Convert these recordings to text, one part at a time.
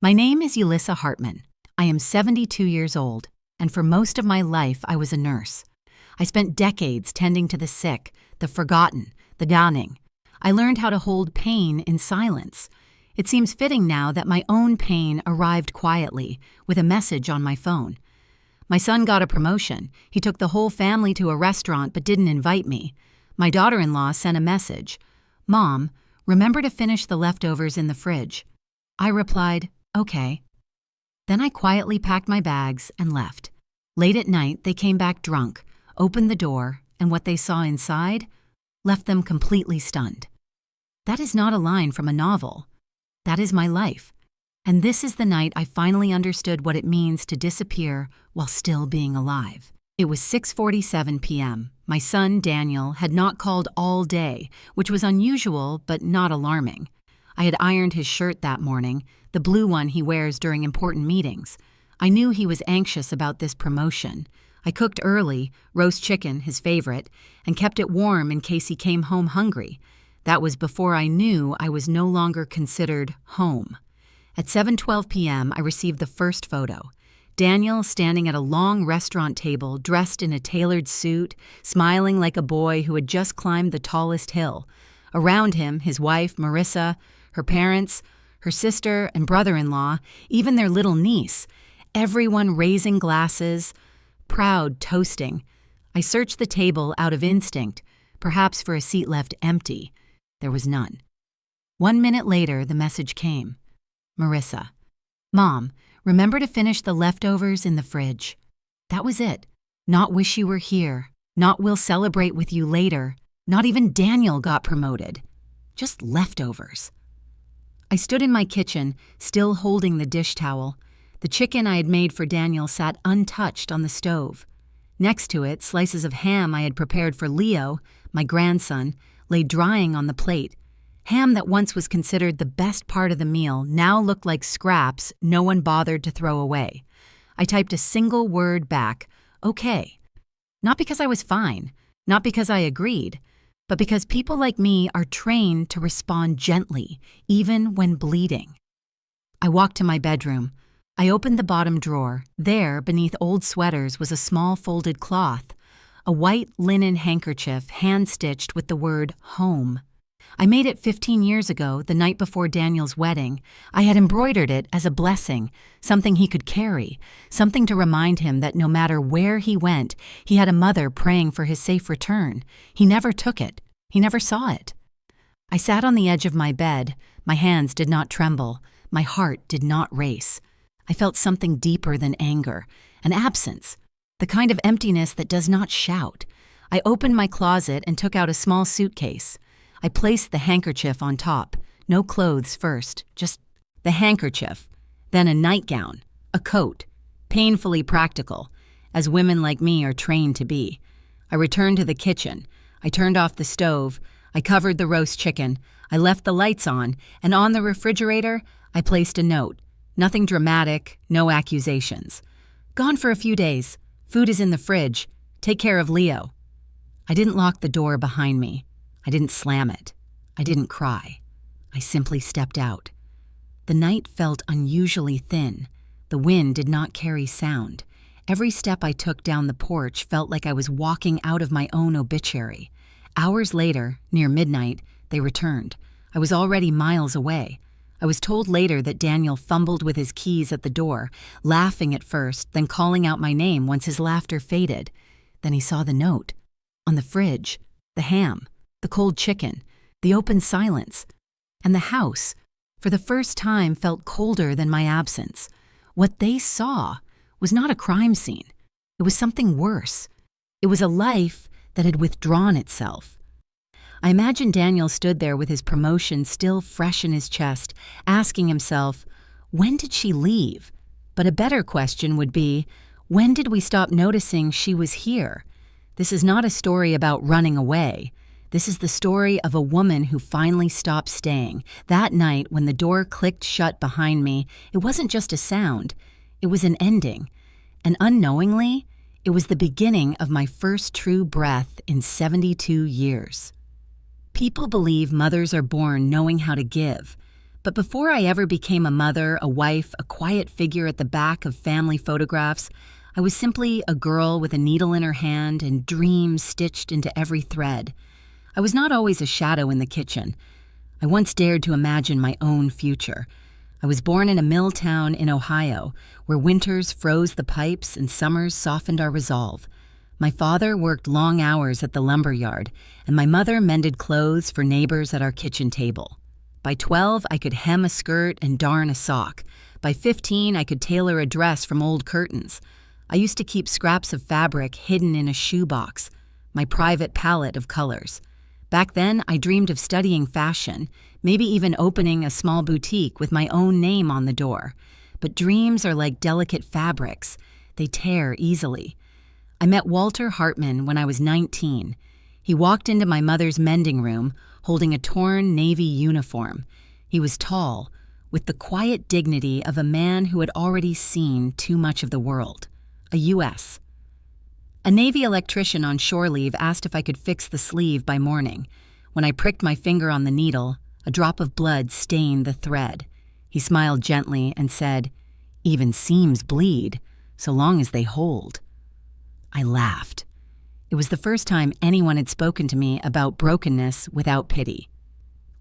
My name is Ulyssa Hartman. I am 72 years old, and for most of my life I was a nurse. I spent decades tending to the sick, the forgotten, the dying. I learned how to hold pain in silence. It seems fitting now that my own pain arrived quietly, with a message on my phone. My son got a promotion. He took the whole family to a restaurant but didn't invite me. My daughter-in-law sent a message. "Mom, remember to finish the leftovers in the fridge." I replied, "Okay." Then I quietly packed my bags and left. Late at night, they came back drunk, opened the door, and what they saw inside left them completely stunned. That is not a line from a novel. That is my life. And this is the night I finally understood what it means to disappear while still being alive. It was 6:47 p.m. My son, Daniel, had not called all day, which was unusual but not alarming. I had ironed his shirt that morning, the blue one he wears during important meetings. I knew he was anxious about this promotion. I cooked early, roast chicken, his favorite, and kept it warm in case he came home hungry. That was before I knew I was no longer considered home. At 7:12 p.m., I received the first photo. Daniel standing at a long restaurant table, dressed in a tailored suit, smiling like a boy who had just climbed the tallest hill. Around him, his wife, Marissa, her parents, her sister and brother-in-law, even their little niece, everyone raising glasses, proud, toasting. I searched the table out of instinct, perhaps for a seat left empty. There was none. 1 minute later, the message came. Marissa, "Mom, remember to finish the leftovers in the fridge." That was it. Not "wish you were here," not "we'll celebrate with you later," not even Daniel got promoted. Just leftovers. I stood in my kitchen, still holding the dish towel. The chicken I had made for Daniel sat untouched on the stove. Next to it, slices of ham I had prepared for Leo, my grandson, lay drying on the plate. Ham that once was considered the best part of the meal now looked like scraps no one bothered to throw away. I typed a single word back, "Okay." Not because I was fine, not because I agreed, but because people like me are trained to respond gently, even when bleeding. I walked to my bedroom. I opened the bottom drawer. There, beneath old sweaters, was a small folded cloth, a white linen handkerchief hand-stitched with the word "home." I made it 15 years ago, the night before Daniel's wedding. I had embroidered it as a blessing, something he could carry, something to remind him that no matter where he went, he had a mother praying for his safe return. He never took it. He never saw it. I sat on the edge of my bed. My hands did not tremble. My heart did not race. I felt something deeper than anger, an absence, the kind of emptiness that does not shout. I opened my closet and took out a small suitcase. I placed the handkerchief on top. No clothes first, just the handkerchief. Then a nightgown, a coat. Painfully practical, as women like me are trained to be. I returned to the kitchen. I turned off the stove. I covered the roast chicken. I left the lights on, and on the refrigerator, I placed a note. Nothing dramatic, no accusations. "Gone for a few days. Food is in the fridge. Take care of Leo." I didn't lock the door behind me. I didn't slam it. I didn't cry. I simply stepped out. The night felt unusually thin. The wind did not carry sound. Every step I took down the porch felt like I was walking out of my own obituary. Hours later, near midnight, they returned. I was already miles away. I was told later that Daniel fumbled with his keys at the door, laughing at first, then calling out my name once his laughter faded. Then he saw the note. On the fridge, the ham, the cold chicken, the open silence, and the house, for the first time, felt colder than my absence. What they saw was not a crime scene. It was something worse. It was a life that had withdrawn itself. I imagine Daniel stood there with his promotion still fresh in his chest, asking himself, when did she leave? But a better question would be, when did we stop noticing she was here? This is not a story about running away. This is the story of a woman who finally stopped staying. That night, when the door clicked shut behind me, it wasn't just a sound. It was an ending. And unknowingly, it was the beginning of my first true breath in 72 years. People believe mothers are born knowing how to give. But before I ever became a mother, a wife, a quiet figure at the back of family photographs, I was simply a girl with a needle in her hand and dreams stitched into every thread. I was not always a shadow in the kitchen. I once dared to imagine my own future. I was born in a mill town in Ohio, where winters froze the pipes and summers softened our resolve. My father worked long hours at the lumber yard, and my mother mended clothes for neighbors at our kitchen table. By 12, I could hem a skirt and darn a sock. By 15, I could tailor a dress from old curtains. I used to keep scraps of fabric hidden in a shoebox, my private palette of colors. Back then, I dreamed of studying fashion, maybe even opening a small boutique with my own name on the door. But dreams are like delicate fabrics. They tear easily. I met Ulyssa Hartman when I was 19. He walked into my mother's mending room, holding a torn Navy uniform. He was tall, with the quiet dignity of a man who had already seen too much of the world. A U.S. A Navy electrician on shore leave asked if I could fix the sleeve by morning. When I pricked my finger on the needle, a drop of blood stained the thread. He smiled gently and said, "Even seams bleed, so long as they hold." I laughed. It was the first time anyone had spoken to me about brokenness without pity.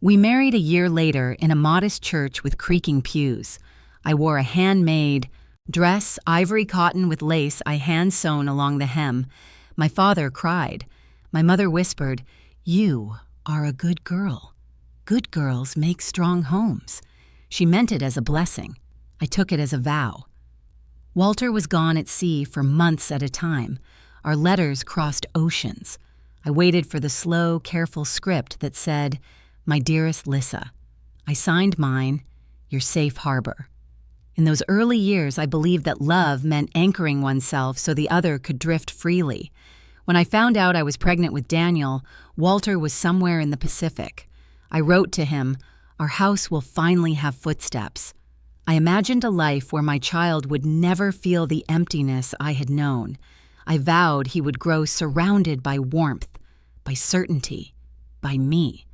We married a year later in a modest church with creaking pews. I wore a handmade dress, ivory cotton with lace I hand-sewn along the hem. My father cried. My mother whispered, "You are a good girl. Good girls make strong homes." She meant it as a blessing. I took it as a vow. Walter was gone at sea for months at a time. Our letters crossed oceans. I waited for the slow, careful script that said, "My dearest Lyssa." I signed mine, "Your safe harbor." In those early years, I believed that love meant anchoring oneself so the other could drift freely. When I found out I was pregnant with Daniel, Walter was somewhere in the Pacific. I wrote to him, "Our house will finally have footsteps." I imagined a life where my child would never feel the emptiness I had known. I vowed he would grow surrounded by warmth, by certainty, by me.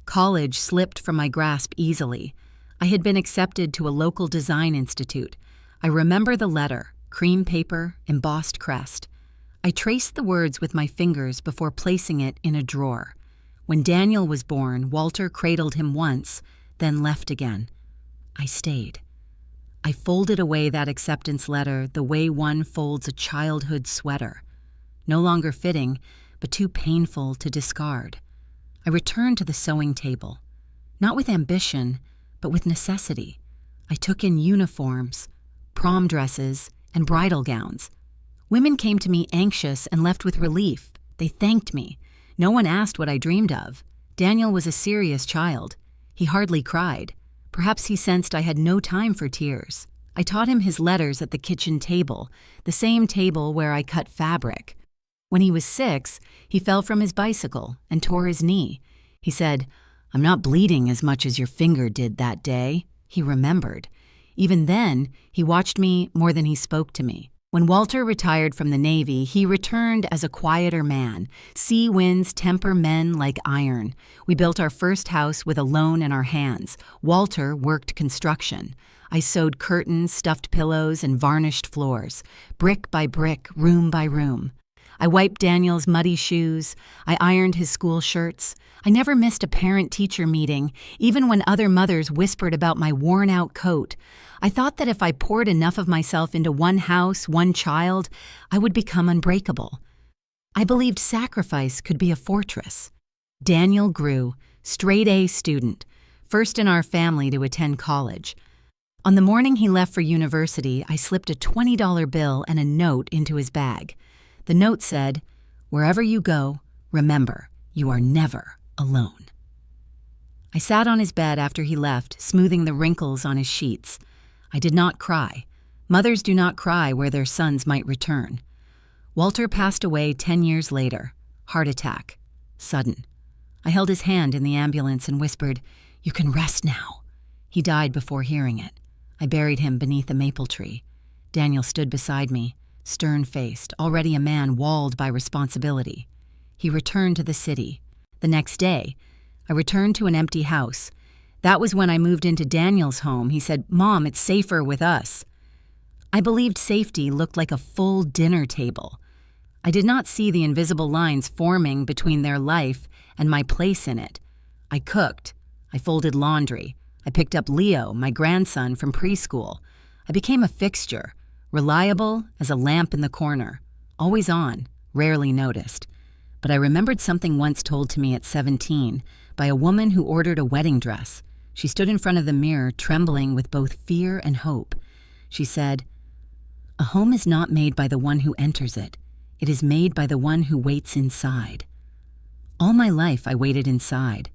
College slipped from my grasp easily. I had been accepted to a local design institute. I remember the letter, cream paper, embossed crest. I traced the words with my fingers before placing it in a drawer. When Daniel was born, Walter cradled him once, then left again. I stayed. I folded away that acceptance letter the way one folds a childhood sweater. No longer fitting, but too painful to discard. I returned to the sewing table, not with ambition, but with necessity. I took in uniforms, prom dresses, and bridal gowns. Women came to me anxious and left with relief. They thanked me. No one asked what I dreamed of. Daniel was a serious child. He hardly cried. Perhaps he sensed I had no time for tears. I taught him his letters at the kitchen table, the same table where I cut fabric. When he was 6, he fell from his bicycle and tore his knee. He said, "I'm not bleeding as much as your finger did that day." He remembered. Even then, he watched me more than he spoke to me. When Walter retired from the Navy, he returned as a quieter man. Sea winds temper men like iron. We built our first house with a loan in our hands. Walter worked construction. I sewed curtains, stuffed pillows, and varnished floors, brick by brick, room by room. I wiped Daniel's muddy shoes. I ironed his school shirts. I never missed a parent-teacher meeting, even when other mothers whispered about my worn-out coat. I thought that if I poured enough of myself into one house, one child, I would become unbreakable. I believed sacrifice could be a fortress. Daniel grew, straight-A student, first in our family to attend college. On the morning he left for university, I slipped a $20 bill and a note into his bag. The note said, "Wherever you go, remember, you are never alone." I sat on his bed after he left, smoothing the wrinkles on his sheets. I did not cry. Mothers do not cry where their sons might return. Walter passed away 10 years later. Heart attack. Sudden. I held his hand in the ambulance and whispered, "You can rest now." He died before hearing it. I buried him beneath a maple tree. Daniel stood beside me, stern-faced, already a man walled by responsibility. He returned to the city. The next day, I returned to an empty house. That was when I moved into Daniel's home. He said, "Mom, it's safer with us." I believed safety looked like a full dinner table. I did not see the invisible lines forming between their life and my place in it. I cooked. I folded laundry. I picked up Leo, my grandson, from preschool. I became a fixture, reliable as a lamp in the corner, always on, rarely noticed. But I remembered something once told to me at 17 by a woman who ordered a wedding dress. She stood in front of the mirror, trembling with both fear and hope. She said, "A home is not made by the one who enters it. It is made by the one who waits inside." All my life I waited inside.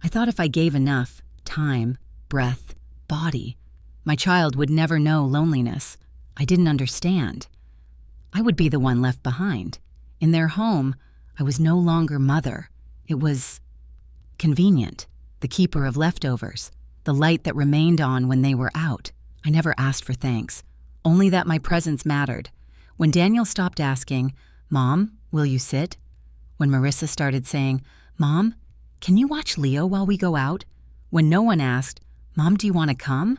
I thought if I gave enough time, breath, body, my child would never know loneliness. I didn't understand. I would be the one left behind. In their home, I was no longer mother. It was convenient, the keeper of leftovers, the light that remained on when they were out. I never asked for thanks, only that my presence mattered. When Daniel stopped asking, "Mom, will you sit?" When Marissa started saying, "Mom, can you watch Leo while we go out?" When no one asked, "Mom, do you want to come?"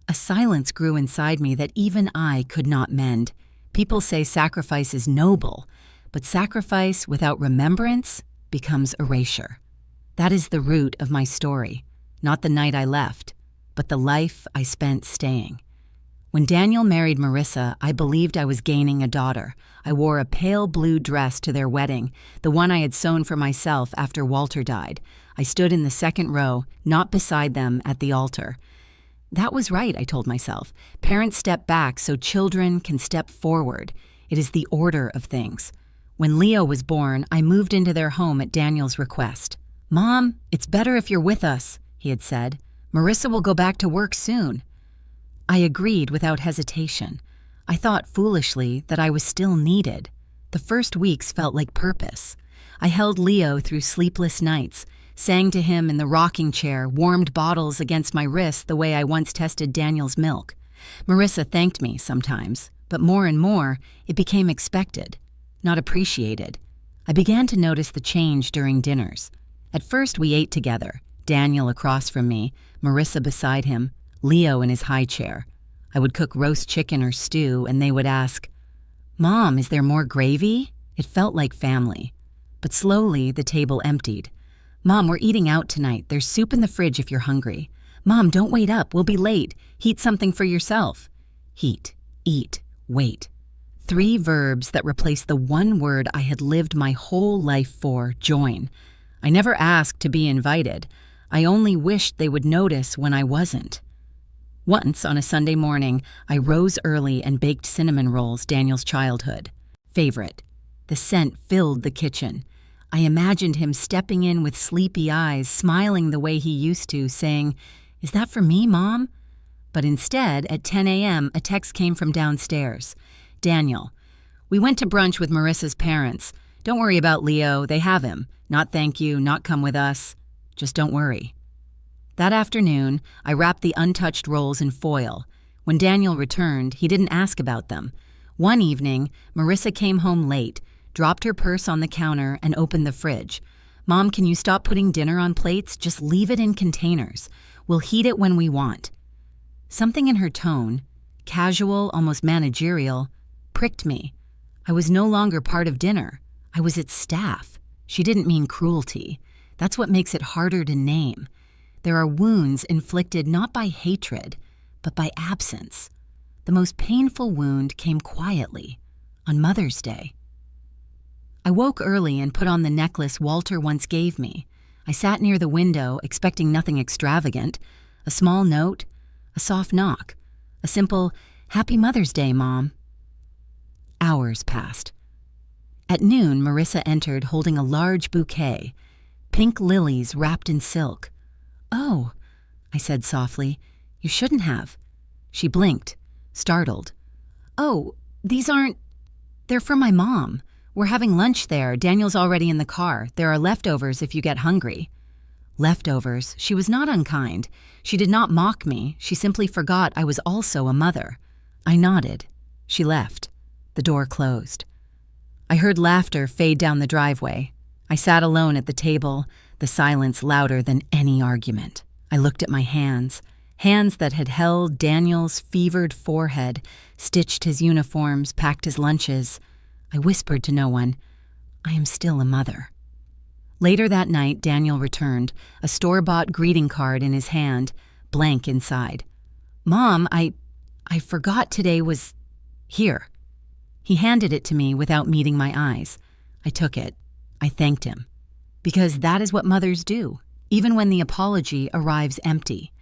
A silence grew inside me that even I could not mend. People say sacrifice is noble, but sacrifice without remembrance becomes erasure. That is the root of my story, not the night I left, but the life I spent staying. When Daniel married Marissa, I believed I was gaining a daughter. I wore a pale blue dress to their wedding, the one I had sewn for myself after Walter died. I stood in the second row, not beside them at the altar. That was right, I told myself. Parents step back so children can step forward. It is the order of things. When Leo was born, I moved into their home at Daniel's request. "Mom, it's better if you're with us," he had said. "Marissa will go back to work soon." I agreed without hesitation. I thought foolishly that I was still needed. The first weeks felt like purpose. I held Leo through sleepless nights, sang to him in the rocking chair, warmed bottles against my wrist the way I once tested Daniel's milk. Marissa thanked me sometimes, but more and more, it became expected, not appreciated. I began to notice the change during dinners. At first, we ate together, Daniel across from me, Marissa beside him, Leo in his high chair. I would cook roast chicken or stew, and they would ask, "Mom, is there more gravy?" It felt like family. But slowly, the table emptied. "Mom, we're eating out tonight. There's soup in the fridge if you're hungry." "Mom, don't wait up. We'll be late. Heat something for yourself." Heat, eat, wait. 3 verbs that replaced the one word I had lived my whole life for, join. I never asked to be invited. I only wished they would notice when I wasn't. Once, on a Sunday morning, I rose early and baked cinnamon rolls, Daniel's childhood favorite. The scent filled the kitchen. I imagined him stepping in with sleepy eyes, smiling the way he used to, saying, "Is that for me, Mom?" But instead, at 10 a.m., a text came from downstairs. "Daniel, we went to brunch with Marissa's parents. Don't worry about Leo, they have him. Not thank you, not come with us. Just don't worry." That afternoon, I wrapped the untouched rolls in foil. When Daniel returned, he didn't ask about them. One evening, Marissa came home late, dropped her purse on the counter, and opened the fridge. "Mom, can you stop putting dinner on plates? Just leave it in containers. We'll heat it when we want." Something in her tone, casual, almost managerial, pricked me. I was no longer part of dinner. I was its staff. She didn't mean cruelty. That's what makes it harder to name. There are wounds inflicted not by hatred, but by absence. The most painful wound came quietly, on Mother's Day. I woke early and put on the necklace Walter once gave me. I sat near the window, expecting nothing extravagant. A small note, a soft knock, a simple, "Happy Mother's Day, Mom." Hours passed. At noon, Marissa entered holding a large bouquet, pink lilies wrapped in silk. "Oh," I said softly, "you shouldn't have." She blinked, startled. "Oh, these aren't... They're for my mom. We're having lunch there. Daniel's already in the car. There are leftovers if you get hungry." Leftovers. She was not unkind. She did not mock me. She simply forgot I was also a mother. I nodded. She left. The door closed. I heard laughter fade down the driveway. I sat alone at the table, the silence louder than any argument. I looked at my hands, hands that had held Daniel's fevered forehead, stitched his uniforms, packed his lunches. I whispered to no one, "I am still a mother." Later that night, Daniel returned, a store-bought greeting card in his hand, blank inside. "Mom, I forgot today was here." He handed it to me without meeting my eyes. I took it. I thanked him. Because that is what mothers do, even when the apology arrives empty.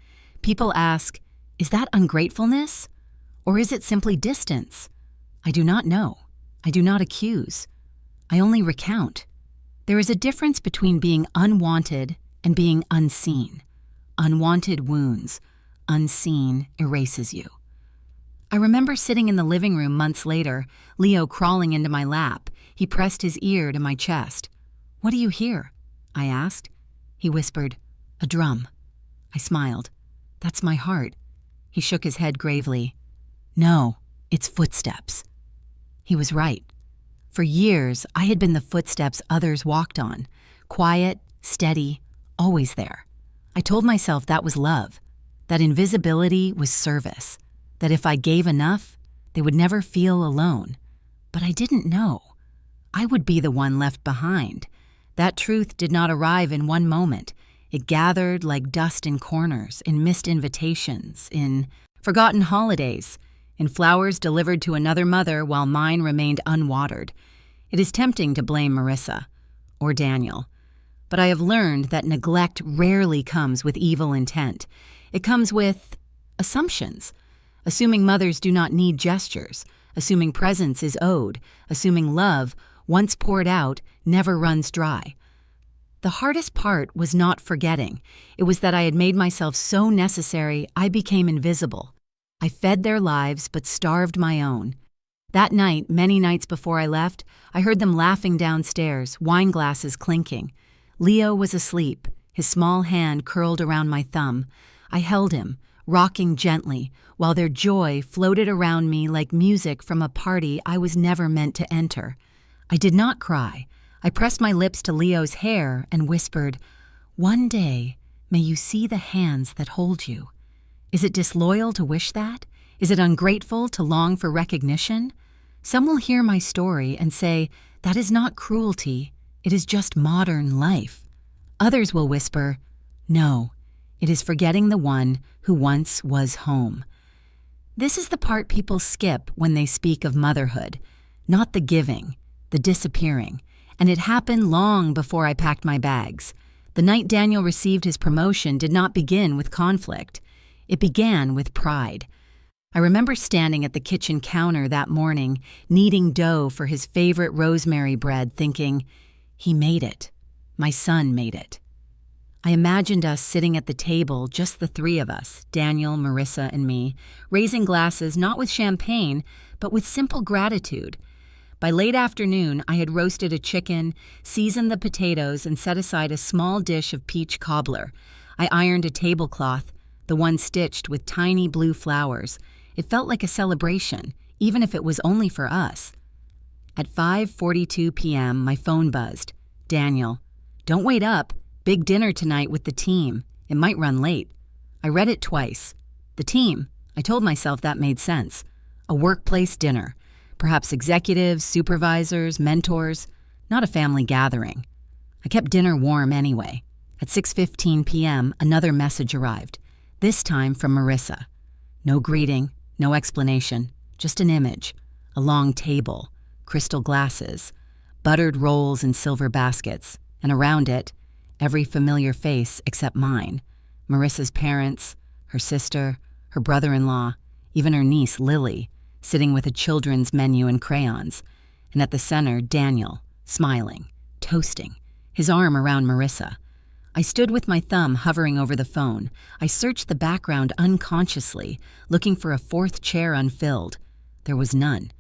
People ask, is that ungratefulness? Or is it simply distance? I do not know. I do not accuse. I only recount. There is a difference between being unwanted and being unseen. Unwanted wounds. Unseen erases you. I remember sitting in the living room months later, Leo crawling into my lap. He pressed his ear to my chest. "What do you hear?" I asked. He whispered, "A drum." I smiled. "That's my heart." He shook his head gravely. "No, it's footsteps." He was right. For years, I had been the footsteps others walked on, quiet, steady, always there. I told myself that was love, that invisibility was service, that if I gave enough, they would never feel alone. But I didn't know. I would be the one left behind. That truth did not arrive in one moment. It gathered like dust in corners, in missed invitations, in forgotten holidays, in flowers delivered to another mother while mine remained unwatered. It is tempting to blame Marissa or Daniel, but I have learned that neglect rarely comes with evil intent. It comes with assumptions, assuming mothers do not need gestures, assuming presence is owed, assuming love, once poured out, never runs dry. The hardest part was not forgetting. It was that I had made myself so necessary I became invisible. I fed their lives but starved my own. That night, many nights before I left, I heard them laughing downstairs, wine glasses clinking. Leo was asleep, his small hand curled around my thumb. I held him, rocking gently, while their joy floated around me like music from a party I was never meant to enter. I did not cry. I pressed my lips to Leo's hair and whispered, "One day, may you see the hands that hold you." Is it disloyal to wish that? Is it ungrateful to long for recognition? Some will hear my story and say, that is not cruelty, it is just modern life. Others will whisper, no, it is forgetting the one who once was home. This is the part people skip when they speak of motherhood, not the giving, the disappearing, and it happened long before I packed my bags. The night Daniel received his promotion did not begin with conflict. It began with pride. I remember standing at the kitchen counter that morning, kneading dough for his favorite rosemary bread, thinking, he made it. My son made it. I imagined us sitting at the table, just the three of us, Daniel, Marissa, and me, raising glasses not with champagne, but with simple gratitude. By late afternoon, I had roasted a chicken, seasoned the potatoes, and set aside a small dish of peach cobbler. I ironed a tablecloth, the one stitched with tiny blue flowers. It felt like a celebration, even if it was only for us. At 5:42 p.m., my phone buzzed. Daniel, don't wait up. Big dinner tonight with the team. It might run late. I read it twice. The team. I told myself that made sense. A workplace dinner. Perhaps executives, supervisors, mentors. Not a family gathering. I kept dinner warm anyway. At 6:15 p.m., another message arrived. This time from Marissa. No greeting, no explanation, just an image. A long table, crystal glasses, buttered rolls in silver baskets, and around it, every familiar face except mine. Marissa's parents, her sister, her brother-in-law, even her niece, Lily, sitting with a children's menu and crayons. And at the center, Daniel, smiling, toasting, his arm around Marissa. I stood with my thumb hovering over the phone. I searched the background unconsciously, looking for a fourth chair unfilled. There was none.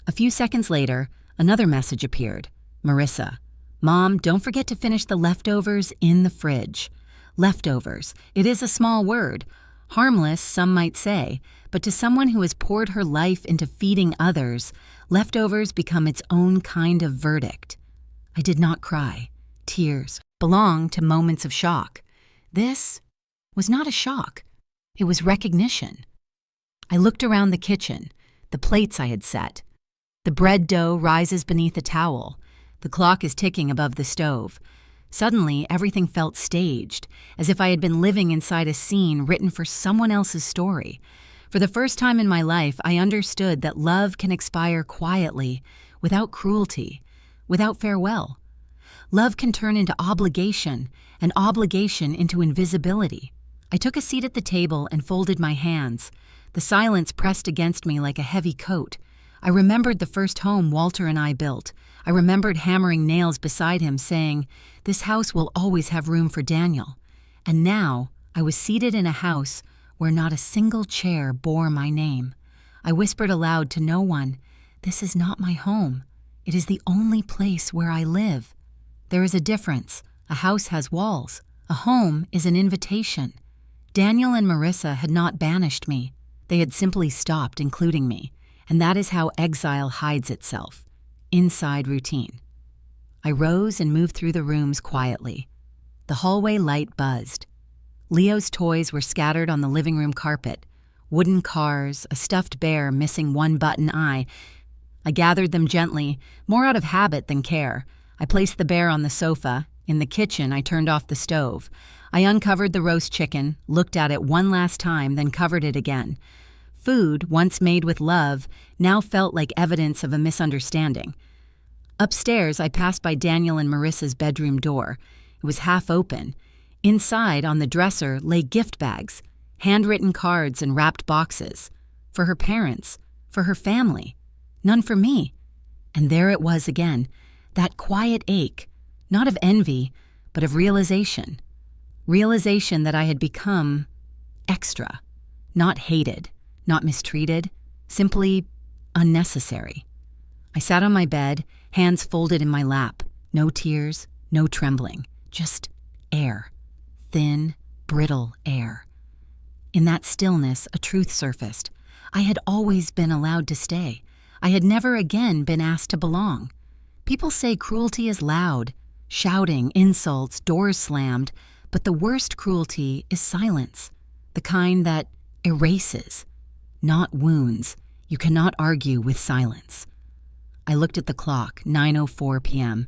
A few seconds later, another message appeared. Marissa, Mom, don't forget to finish the leftovers in the fridge. Leftovers. It is a small word. Harmless, some might say, but to someone who has poured her life into feeding others, leftovers become its own kind of verdict. I did not cry. Tears belong to moments of shock. This was not a shock. It was recognition. I looked around the kitchen, the plates I had set. The bread dough rises beneath a towel. The clock is ticking above the stove. Suddenly, everything felt staged, as if I had been living inside a scene written for someone else's story. For the first time in my life, I understood that love can expire quietly, without cruelty, without farewell. Love can turn into obligation, and obligation into invisibility. I took a seat at the table and folded my hands. The silence pressed against me like a heavy coat. I remembered the first home Walter and I built. I remembered hammering nails beside him, saying, "This house will always have room for Daniel." And now I was seated in a house where not a single chair bore my name. I whispered aloud to no one, "This is not my home. It is the only place where I live." There is a difference. A house has walls. A home is an invitation. Daniel and Marissa had not banished me. They had simply stopped including me. And that is how exile hides itself, inside routine. I rose and moved through the rooms quietly. The hallway light buzzed. Leo's toys were scattered on the living room carpet. Wooden cars, a stuffed bear missing one button eye. I gathered them gently, more out of habit than care. I placed the bear on the sofa. In the kitchen, I turned off the stove. I uncovered the roast chicken, looked at it one last time, then covered it again. Food, once made with love, now felt like evidence of a misunderstanding. Upstairs, I passed by Daniel and Marissa's bedroom door. It was half open. Inside, on the dresser, lay gift bags, handwritten cards and wrapped boxes. For her parents, for her family. None for me. And there it was again, that quiet ache, not of envy, but of realization. Realization that I had become extra, not hated. Not mistreated, simply unnecessary. I sat on my bed, hands folded in my lap. No tears, no trembling, just air. Thin, brittle air. In that stillness, a truth surfaced. I had always been allowed to stay. I had never again been asked to belong. People say cruelty is loud, shouting, insults, doors slammed, but the worst cruelty is silence, the kind that erases. Not wounds. You cannot argue with silence. I looked at the clock, 9:04 p.m.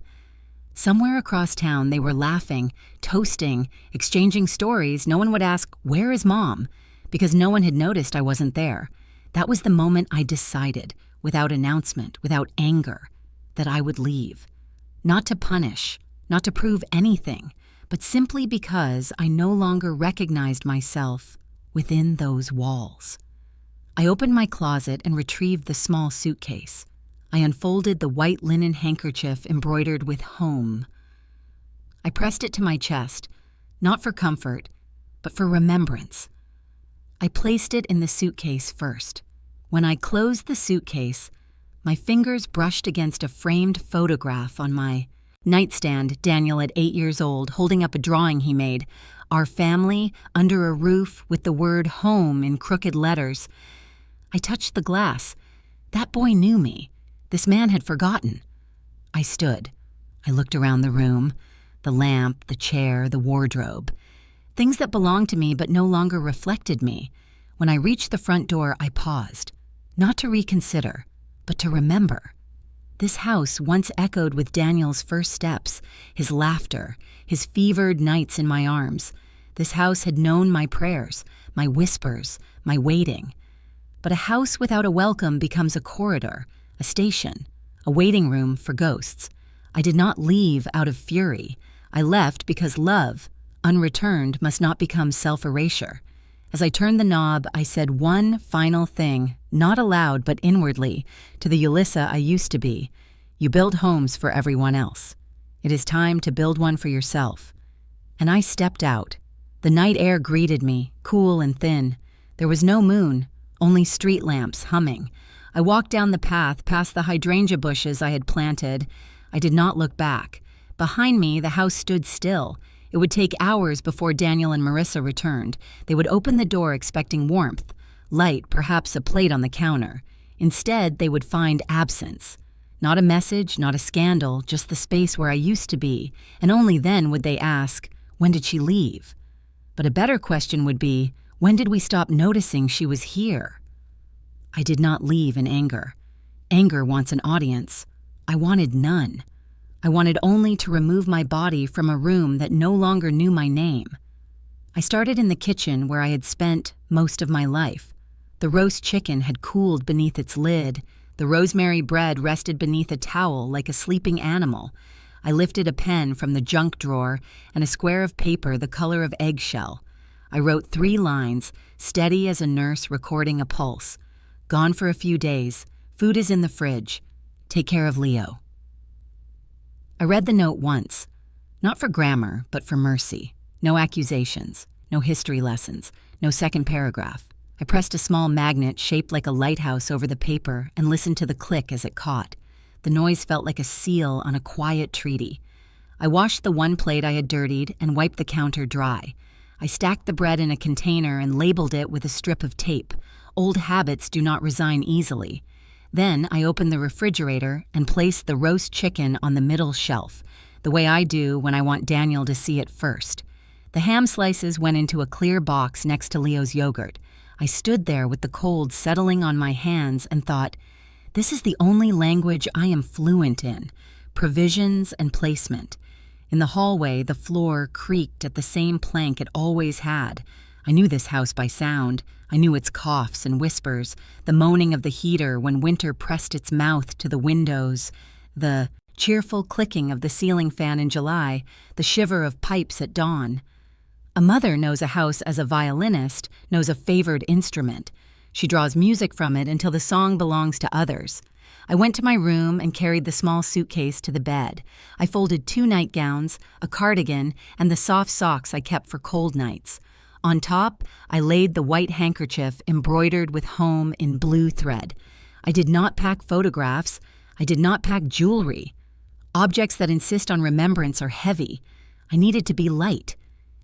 Somewhere across town they were laughing, toasting, exchanging stories. No one would ask, "Where is Mom?" because no one had noticed I wasn't there. That was the moment I decided, without announcement, without anger, that I would leave. Not to punish, not to prove anything, but simply because I no longer recognized myself within those walls. I opened my closet and retrieved the small suitcase. I unfolded the white linen handkerchief embroidered with home. I pressed it to my chest, not for comfort, but for remembrance. I placed it in the suitcase first. When I closed the suitcase, my fingers brushed against a framed photograph on my nightstand. Daniel at 8 years old, holding up a drawing he made. Our family under a roof with the word home in crooked letters. I touched the glass. That boy knew me. This man had forgotten. I stood. I looked around the room. The lamp, the chair, the wardrobe. Things that belonged to me but no longer reflected me. When I reached the front door, I paused. Not to reconsider, but to remember. This house once echoed with Daniel's first steps, his laughter, his fevered nights in my arms. This house had known my prayers, my whispers, my waiting. But a house without a welcome becomes a corridor, a station, a waiting room for ghosts. I did not leave out of fury. I left because love, unreturned, must not become self-erasure. As I turned the knob, I said one final thing, not aloud but inwardly, to the Ulyssa I used to be. You build homes for everyone else. It is time to build one for yourself. And I stepped out. The night air greeted me, cool and thin. There was no moon, only street lamps humming. I walked down the path past the hydrangea bushes I had planted. I did not look back. Behind me, the house stood still. It would take hours before Daniel and Marissa returned. They would open the door expecting warmth, light, perhaps a plate on the counter. Instead, they would find absence. Not a message, not a scandal, just the space where I used to be. And only then would they ask, when did she leave? But a better question would be, when did we stop noticing she was here? I did not leave in anger. Anger wants an audience. I wanted none. I wanted only to remove my body from a room that no longer knew my name. I started in the kitchen where I had spent most of my life. The roast chicken had cooled beneath its lid. The rosemary bread rested beneath a towel like a sleeping animal. I lifted a pen from the junk drawer and a square of paper the color of eggshell. I wrote 3 lines, steady as a nurse recording a pulse. Gone for a few days. Food is in the fridge. Take care of Leo. I read the note once, not for grammar, but for mercy. No accusations, no history lessons, no second paragraph. I pressed a small magnet shaped like a lighthouse over the paper and listened to the click as it caught. The noise felt like a seal on a quiet treaty. I washed the one plate I had dirtied and wiped the counter dry. I stacked the bread in a container and labeled it with a strip of tape. Old habits do not resign easily. Then I opened the refrigerator and placed the roast chicken on the middle shelf, the way I do when I want Daniel to see it first. The ham slices went into a clear box next to Leo's yogurt. I stood there with the cold settling on my hands and thought, this is the only language I am fluent in, provisions and placement. In the hallway, the floor creaked at the same plank it always had. I knew this house by sound. I knew its coughs and whispers, the moaning of the heater when winter pressed its mouth to the windows, the cheerful clicking of the ceiling fan in July, the shiver of pipes at dawn. A mother knows a house as a violinist knows a favored instrument. She draws music from it until the song belongs to others. I went to my room and carried the small suitcase to the bed. I folded 2 nightgowns, a cardigan, and the soft socks I kept for cold nights. On top, I laid the white handkerchief embroidered with home in blue thread. I did not pack photographs. I did not pack jewelry. Objects that insist on remembrance are heavy. I needed to be light.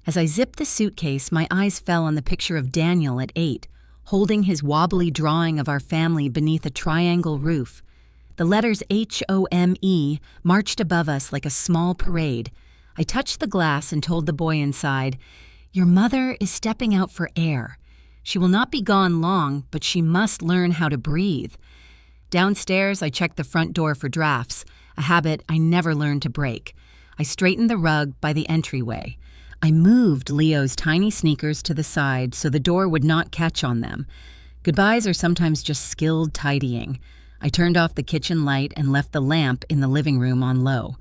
As I zipped the suitcase, my eyes fell on the picture of Daniel at 8, holding his wobbly drawing of our family beneath a triangle roof. The letters HOME marched above us like a small parade. I touched the glass and told the boy inside, "Your mother is stepping out for air. She will not be gone long, but she must learn how to breathe." Downstairs, I checked the front door for drafts, a habit I never learned to break. I straightened the rug by the entryway. I moved Leo's tiny sneakers to the side so the door would not catch on them. Goodbyes are sometimes just skilled tidying. I turned off the kitchen light and left the lamp in the living room on low.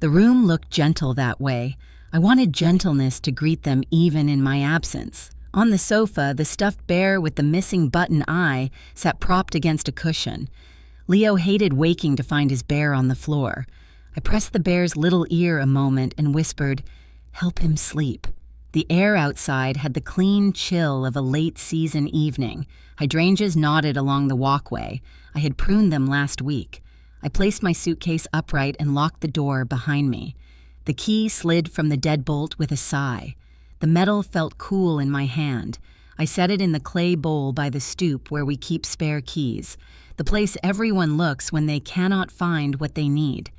The room looked gentle that way. I wanted gentleness to greet them even in my absence. On the sofa, the stuffed bear with the missing button eye sat propped against a cushion. Leo hated waking to find his bear on the floor. I pressed the bear's little ear a moment and whispered, "Help him sleep." The air outside had the clean chill of a late-season evening. Hydrangeas nodded along the walkway. I had pruned them last week. I placed my suitcase upright and locked the door behind me. The key slid from the deadbolt with a sigh. The metal felt cool in my hand. I set it in the clay bowl by the stoop where we keep spare keys, the place everyone looks when they cannot find what they need.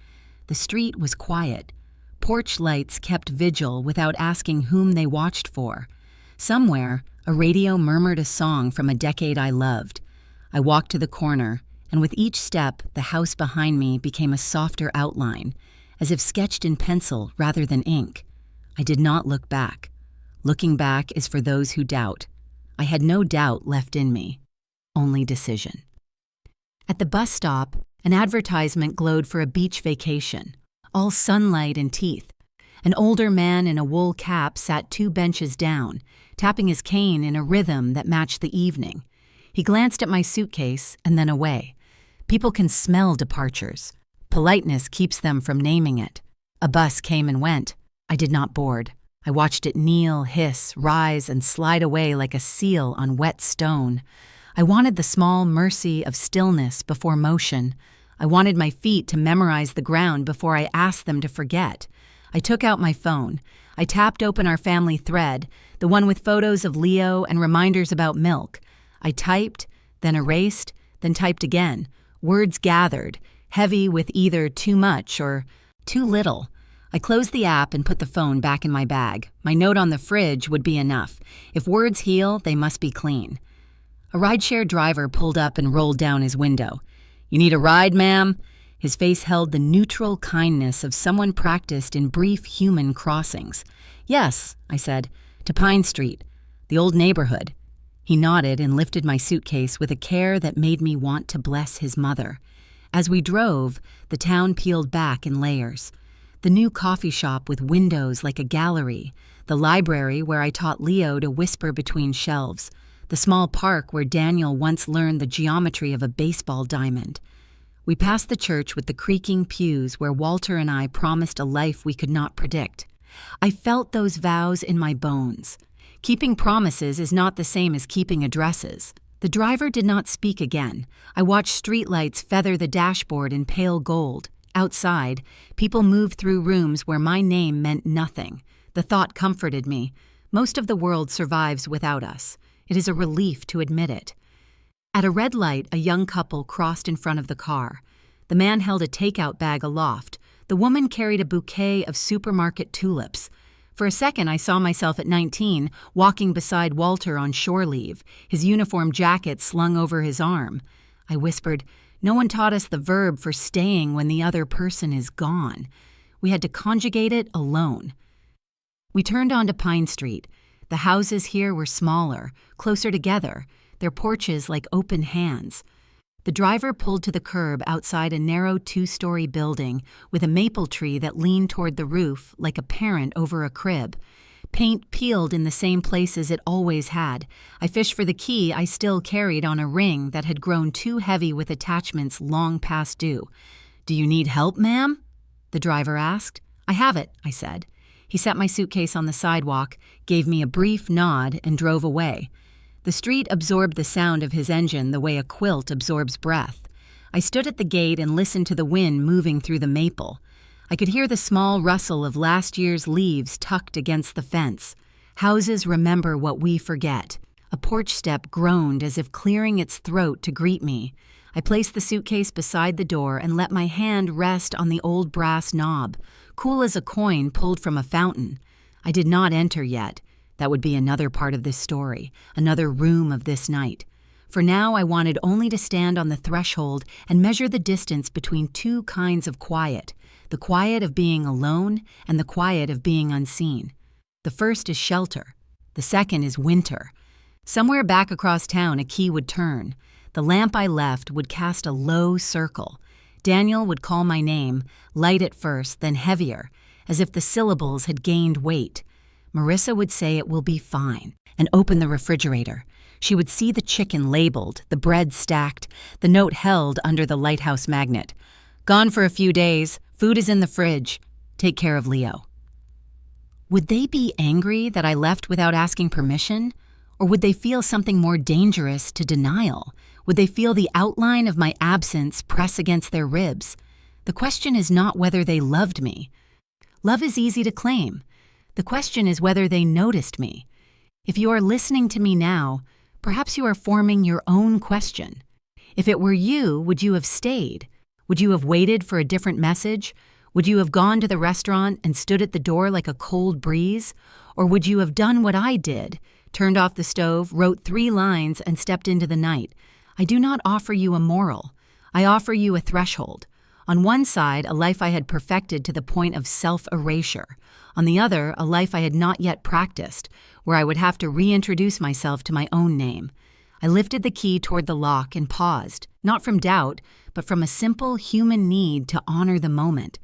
The street was quiet. Porch lights kept vigil without asking whom they watched for. Somewhere, a radio murmured a song from a decade I loved. I walked to the corner, and with each step, the house behind me became a softer outline, as if sketched in pencil rather than ink. I did not look back. Looking back is for those who doubt. I had no doubt left in me, only decision. At the bus stop, an advertisement glowed for a beach vacation, all sunlight and teeth. An older man in a wool cap sat 2 benches down, tapping his cane in a rhythm that matched the evening. He glanced at my suitcase and then away. People can smell departures. Politeness keeps them from naming it. A bus came and went. I did not board. I watched it kneel, hiss, rise, and slide away like a seal on wet stone. I wanted the small mercy of stillness before motion. I wanted my feet to memorize the ground before I asked them to forget. I took out my phone. I tapped open our family thread, the one with photos of Leo and reminders about milk. I typed, then erased, then typed again. Words gathered, heavy with either too much or too little. I closed the app and put the phone back in my bag. My note on the fridge would be enough. If words heal, they must be clean. A rideshare driver pulled up and rolled down his window. "You need a ride, ma'am?" His face held the neutral kindness of someone practiced in brief human crossings. "Yes," I said, "to Pine Street, the old neighborhood." He nodded and lifted my suitcase with a care that made me want to bless his mother. As we drove, the town peeled back in layers. The new coffee shop with windows like a gallery, the library where I taught Leo to whisper between shelves, the small park where Daniel once learned the geometry of a baseball diamond. We passed the church with the creaking pews where Walter and I promised a life we could not predict. I felt those vows in my bones. Keeping promises is not the same as keeping addresses. The driver did not speak again. I watched streetlights feather the dashboard in pale gold. Outside, people moved through rooms where my name meant nothing. The thought comforted me. Most of the world survives without us. It is a relief to admit it. At a red light, a young couple crossed in front of the car. The man held a takeout bag aloft. The woman carried a bouquet of supermarket tulips. For a second, I saw myself at 19, walking beside Walter on shore leave, his uniform jacket slung over his arm. I whispered, "No one taught us the verb for staying when the other person is gone. We had to conjugate it alone." We turned onto Pine Street. The houses here were smaller, closer together, their porches like open hands. The driver pulled to the curb outside a narrow 2-story building with a maple tree that leaned toward the roof like a parent over a crib. Paint peeled in the same places it always had. I fished for the key I still carried on a ring that had grown too heavy with attachments long past due. "Do you need help, ma'am?" the driver asked. "I have it," I said. He set my suitcase on the sidewalk, gave me a brief nod, and drove away. The street absorbed the sound of his engine the way a quilt absorbs breath. I stood at the gate and listened to the wind moving through the maple. I could hear the small rustle of last year's leaves tucked against the fence. Houses remember what we forget. A porch step groaned as if clearing its throat to greet me. I placed the suitcase beside the door and let my hand rest on the old brass knob, cool as a coin pulled from a fountain. I did not enter yet. That would be another part of this story, another room of this night. For now, I wanted only to stand on the threshold and measure the distance between two kinds of quiet, the quiet of being alone and the quiet of being unseen. The first is shelter. The second is winter. Somewhere back across town, a key would turn. The lamp I left would cast a low circle. Daniel would call my name, light at first, then heavier, as if the syllables had gained weight. Marissa would say it will be fine, and open the refrigerator. She would see the chicken labeled, the bread stacked, the note held under the lighthouse magnet. "Gone for a few days. Food is in the fridge. Take care of Leo." Would they be angry that I left without asking permission? Or would they feel something more dangerous to denial? Would they feel the outline of my absence press against their ribs? The question is not whether they loved me. Love is easy to claim. The question is whether they noticed me. If you are listening to me now, perhaps you are forming your own question. If it were you, would you have stayed? Would you have waited for a different message? Would you have gone to the restaurant and stood at the door like a cold breeze? Or would you have done what I did, turned off the stove, wrote 3 lines, and stepped into the night? I do not offer you a moral. I offer you a threshold. On one side, a life I had perfected to the point of self-erasure. On the other, a life I had not yet practiced, where I would have to reintroduce myself to my own name. I lifted the key toward the lock and paused, not from doubt, but from a simple human need to honor the moment.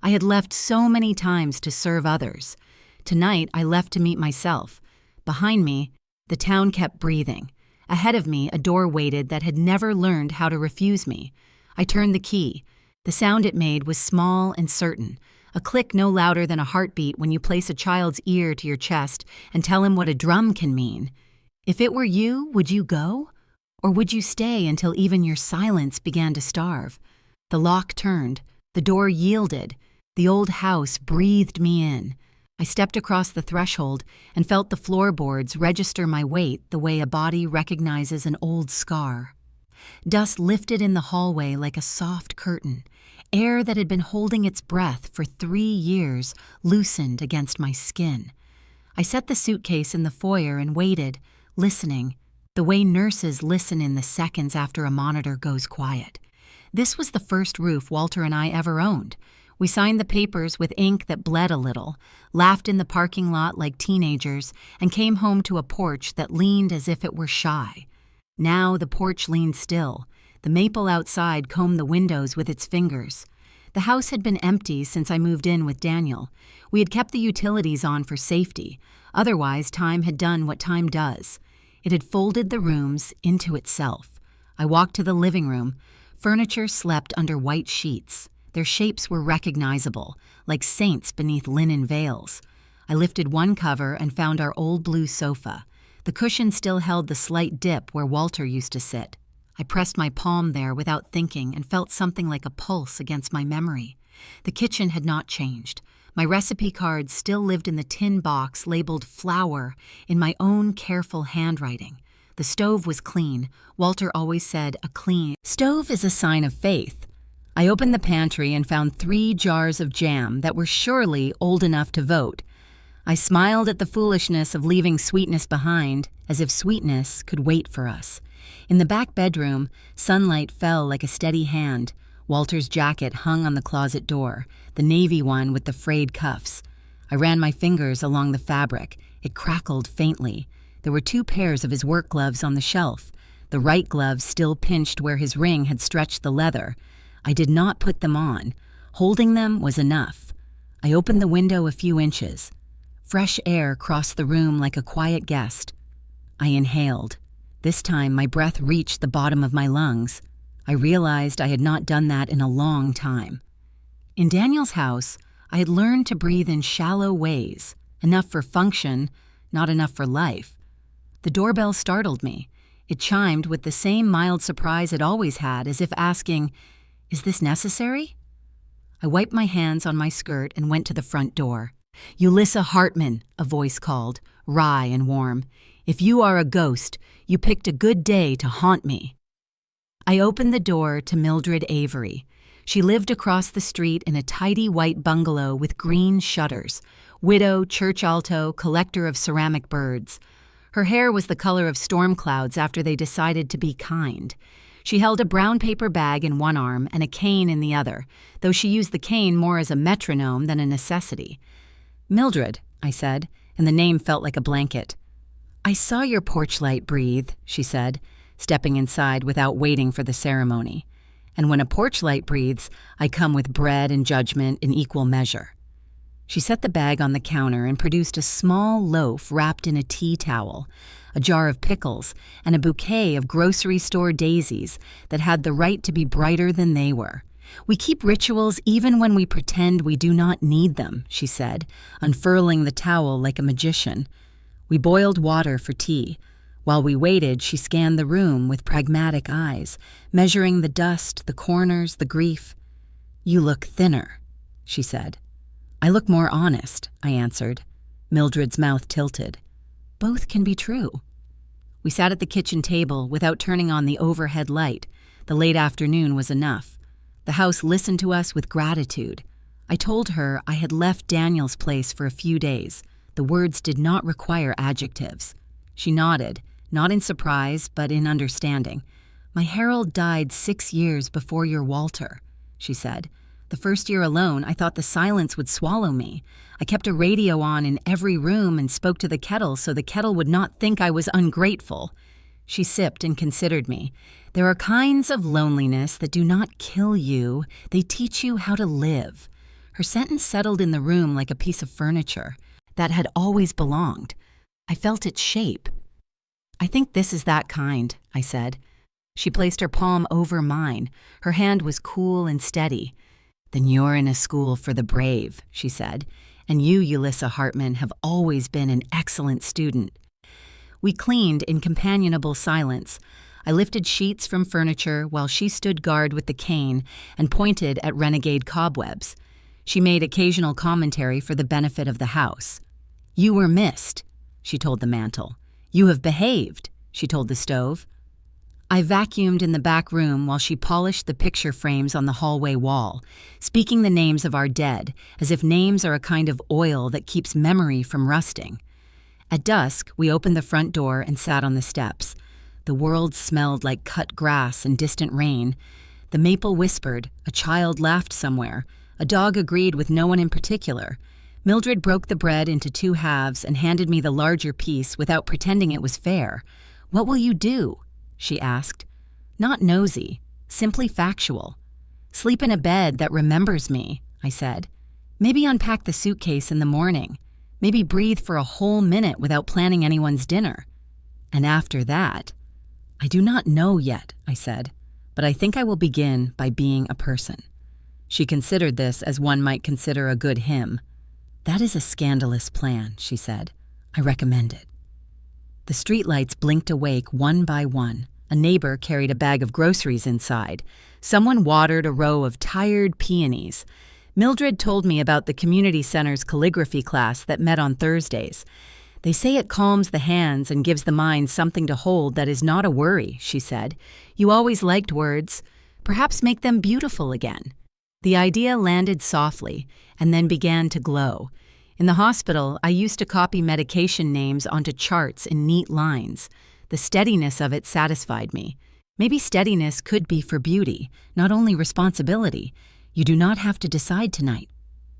I had left so many times to serve others. Tonight, I left to meet myself. Behind me, the town kept breathing. Ahead of me, a door waited that had never learned how to refuse me. I turned the key. The sound it made was small and certain, a click no louder than a heartbeat when you place a child's ear to your chest and tell him what a drum can mean. If it were you, would you go? Or would you stay until even your silence began to starve? The lock turned. The door yielded. The old house breathed me in. I stepped across the threshold and felt the floorboards register my weight the way a body recognizes an old scar. Dust lifted in the hallway like a soft curtain. Air that had been holding its breath for 3 years loosened against my skin. I set the suitcase in the foyer and waited, listening, the way nurses listen in the seconds after a monitor goes quiet. This was the first roof Walter and I ever owned. We signed the papers with ink that bled a little, laughed in the parking lot like teenagers, and came home to a porch that leaned as if it were shy. Now the porch leaned still. The maple outside combed the windows with its fingers. The house had been empty since I moved in with Daniel. We had kept the utilities on for safety. Otherwise, time had done what time does. It had folded the rooms into itself. I walked to the living room. Furniture slept under white sheets. Their shapes were recognizable, like saints beneath linen veils. I lifted one cover and found our old blue sofa. The cushion still held the slight dip where Walter used to sit. I pressed my palm there without thinking and felt something like a pulse against my memory. The kitchen had not changed. My recipe cards still lived in the tin box labeled flour in my own careful handwriting. The stove was clean. Walter always said a clean stove is a sign of faith. I opened the pantry and found 3 jars of jam that were surely old enough to vote. I smiled at the foolishness of leaving sweetness behind, as if sweetness could wait for us. In the back bedroom, sunlight fell like a steady hand. Walter's jacket hung on the closet door, the navy one with the frayed cuffs. I ran my fingers along the fabric. It crackled faintly. There were 2 pairs of his work gloves on the shelf. The right glove still pinched where his ring had stretched the leather. I did not put them on. Holding them was enough. I opened the window a few inches. Fresh air crossed the room like a quiet guest. I inhaled. This time my breath reached the bottom of my lungs. I realized I had not done that in a long time. In Daniel's house, I had learned to breathe in shallow ways, enough for function, not enough for life. The doorbell startled me. It chimed with the same mild surprise it always had, as if asking, "Is this necessary?" I wiped my hands on my skirt and went to the front door. "Ulyssa Hartman," a voice called, wry and warm. "If you are a ghost, you picked a good day to haunt me." I opened the door to Mildred Avery. She lived across the street in a tidy white bungalow with green shutters. Widow, church alto, collector of ceramic birds. Her hair was the color of storm clouds after they decided to be kind. She held a brown paper bag in one arm and a cane in the other, though she used the cane more as a metronome than a necessity. "Mildred," I said, and the name felt like a blanket. "I saw your porch light breathe," she said, stepping inside without waiting for the ceremony. "And when a porch light breathes, I come with bread and judgment in equal measure." She set the bag on the counter and produced a small loaf wrapped in a tea towel, a jar of pickles, and a bouquet of grocery store daisies that had the right to be brighter than they were. "We keep rituals even when we pretend we do not need them," she said, unfurling the towel like a magician. We boiled water for tea. While we waited, she scanned the room with pragmatic eyes, measuring the dust, the corners, the grief. "You look thinner," she said. "I look more honest," I answered. Mildred's mouth tilted. "Both can be true." We sat at the kitchen table without turning on the overhead light. The late afternoon was enough. The house listened to us with gratitude. I told her I had left Daniel's place for a few days. The words did not require adjectives. She nodded, not in surprise, but in understanding. "My Harold died 6 years before your Walter," she said. "The first year alone, I thought the silence would swallow me. I kept a radio on in every room and spoke to the kettle so the kettle would not think I was ungrateful." She sipped and considered me. "There are kinds of loneliness that do not kill you. They teach you how to live." Her sentence settled in the room like a piece of furniture that had always belonged. I felt its shape. "I think this is that kind," I said. She placed her palm over mine. Her hand was cool and steady. "Then you're in a school for the brave," she said. "And you, Ulyssa Hartman, have always been an excellent student." We cleaned in companionable silence. I lifted sheets from furniture while she stood guard with the cane and pointed at renegade cobwebs. She made occasional commentary for the benefit of the house. "You were missed," she told the mantel. "You have behaved," she told the stove. I vacuumed in the back room while she polished the picture frames on the hallway wall, speaking the names of our dead, as if names are a kind of oil that keeps memory from rusting. At dusk, we opened the front door and sat on the steps. The world smelled like cut grass and distant rain. The maple whispered, a child laughed somewhere, a dog agreed with no one in particular. Mildred broke the bread into 2 halves and handed me the larger piece without pretending it was fair. "What will you do?" she asked. Not nosy, simply factual. "Sleep in a bed that remembers me," I said. "Maybe unpack the suitcase in the morning. Maybe breathe for a whole minute without planning anyone's dinner. And after that, I do not know yet," I said, "but I think I will begin by being a person." She considered this as one might consider a good hymn. "That is a scandalous plan," she said. "I recommend it." The streetlights blinked awake one by one. A neighbor carried a bag of groceries inside. Someone watered a row of tired peonies. Mildred told me about the community center's calligraphy class that met on Thursdays. "They say it calms the hands and gives the mind something to hold that is not a worry," she said. "You always liked words. Perhaps make them beautiful again." The idea landed softly and then began to glow. In the hospital, I used to copy medication names onto charts in neat lines. The steadiness of it satisfied me. Maybe steadiness could be for beauty, not only responsibility. "You do not have to decide tonight,"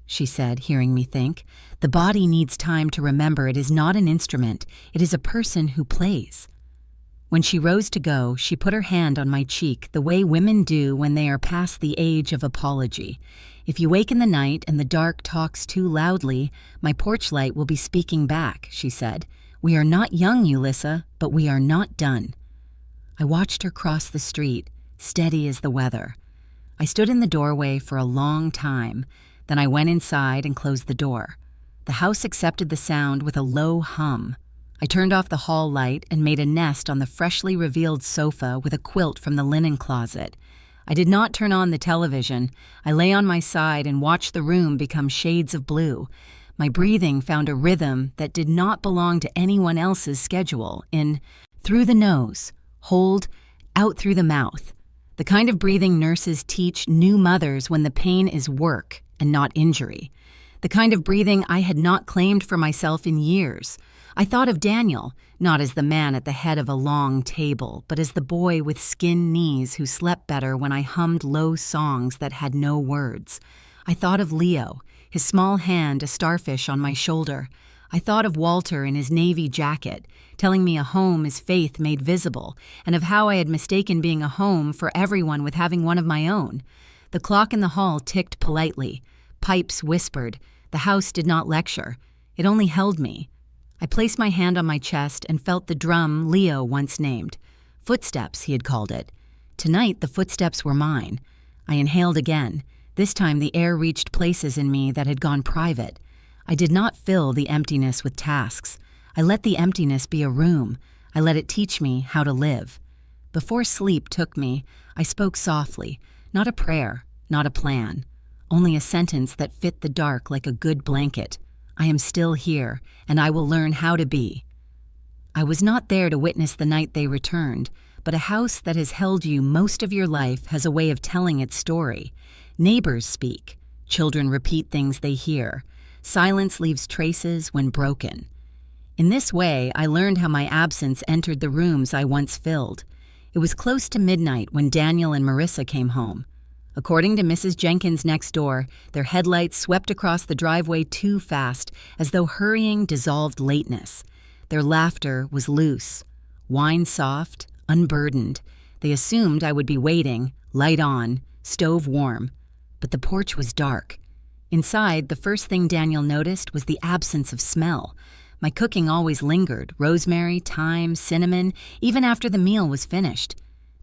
she said, hearing me think. "The body needs time to remember it is not an instrument, it is a person who plays." When she rose to go, she put her hand on my cheek the way women do when they are past the age of apology. "If you wake in the night and the dark talks too loudly, my porch light will be speaking back," she said. "We are not young, Ulyssa, but we are not done." I watched her cross the street, steady as the weather. I stood in the doorway for a long time. Then I went inside and closed the door. The house accepted the sound with a low hum. I turned off the hall light and made a nest on the freshly revealed sofa with a quilt from the linen closet. I did not turn on the television. I lay on my side and watched the room become shades of blue. My breathing found a rhythm that did not belong to anyone else's schedule in through the nose, hold, out through the mouth. The kind of breathing nurses teach new mothers when the pain is work and not injury. The kind of breathing I had not claimed for myself in years. I thought of Daniel, not as the man at the head of a long table, but as the boy with skin knees who slept better when I hummed low songs that had no words. I thought of Leo, his small hand a starfish on my shoulder. I thought of Walter in his navy jacket, telling me a home is faith made visible, and of how I had mistaken being a home for everyone with having one of my own. The clock in the hall ticked politely. Pipes whispered. The house did not lecture. It only held me. I placed my hand on my chest and felt the drum Leo once named. Footsteps, he had called it. Tonight, the footsteps were mine. I inhaled again. This time the air reached places in me that had gone private. I did not fill the emptiness with tasks. I let the emptiness be a room. I let it teach me how to live. Before sleep took me, I spoke softly, not a prayer, not a plan, only a sentence that fit the dark like a good blanket. I am still here, and I will learn how to be. I was not there to witness the night they returned, but a house that has held you most of your life has a way of telling its story. Neighbors speak. Children repeat things they hear. Silence leaves traces when broken. In this way, I learned how my absence entered the rooms I once filled. It was close to midnight when Daniel and Marissa came home. According to Mrs. Jenkins next door, their headlights swept across the driveway too fast, as though hurrying dissolved lateness. Their laughter was loose, wine soft, unburdened. They assumed I would be waiting, light on, stove warm. But the porch was dark. Inside, the first thing Daniel noticed was the absence of smell. My cooking always lingered, rosemary, thyme, cinnamon, even after the meal was finished.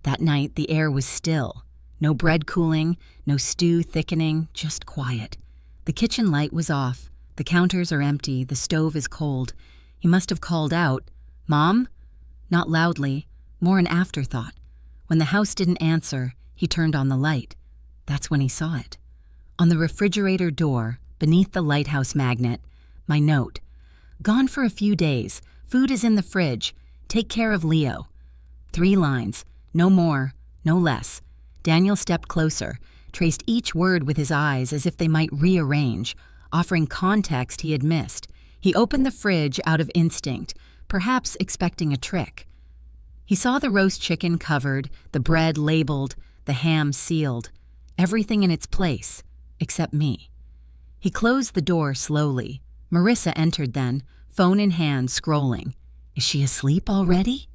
That night, the air was still. No bread cooling, no stew thickening, just quiet. The kitchen light was off. The counters are empty, the stove is cold. He must have called out, "Mom?" Not loudly, more an afterthought. When the house didn't answer, he turned on the light. That's when he saw it. On the refrigerator door, beneath the lighthouse magnet, my note. "Gone for a few days. Food is in the fridge. Take care of Leo." 3 lines. No more, no less. Daniel stepped closer, traced each word with his eyes as if they might rearrange, offering context he had missed. He opened the fridge out of instinct, perhaps expecting a trick. He saw the roast chicken covered, the bread labeled, the ham sealed, everything in its place, except me. He closed the door slowly. Marissa entered then, phone in hand, scrolling. "Is she asleep already?"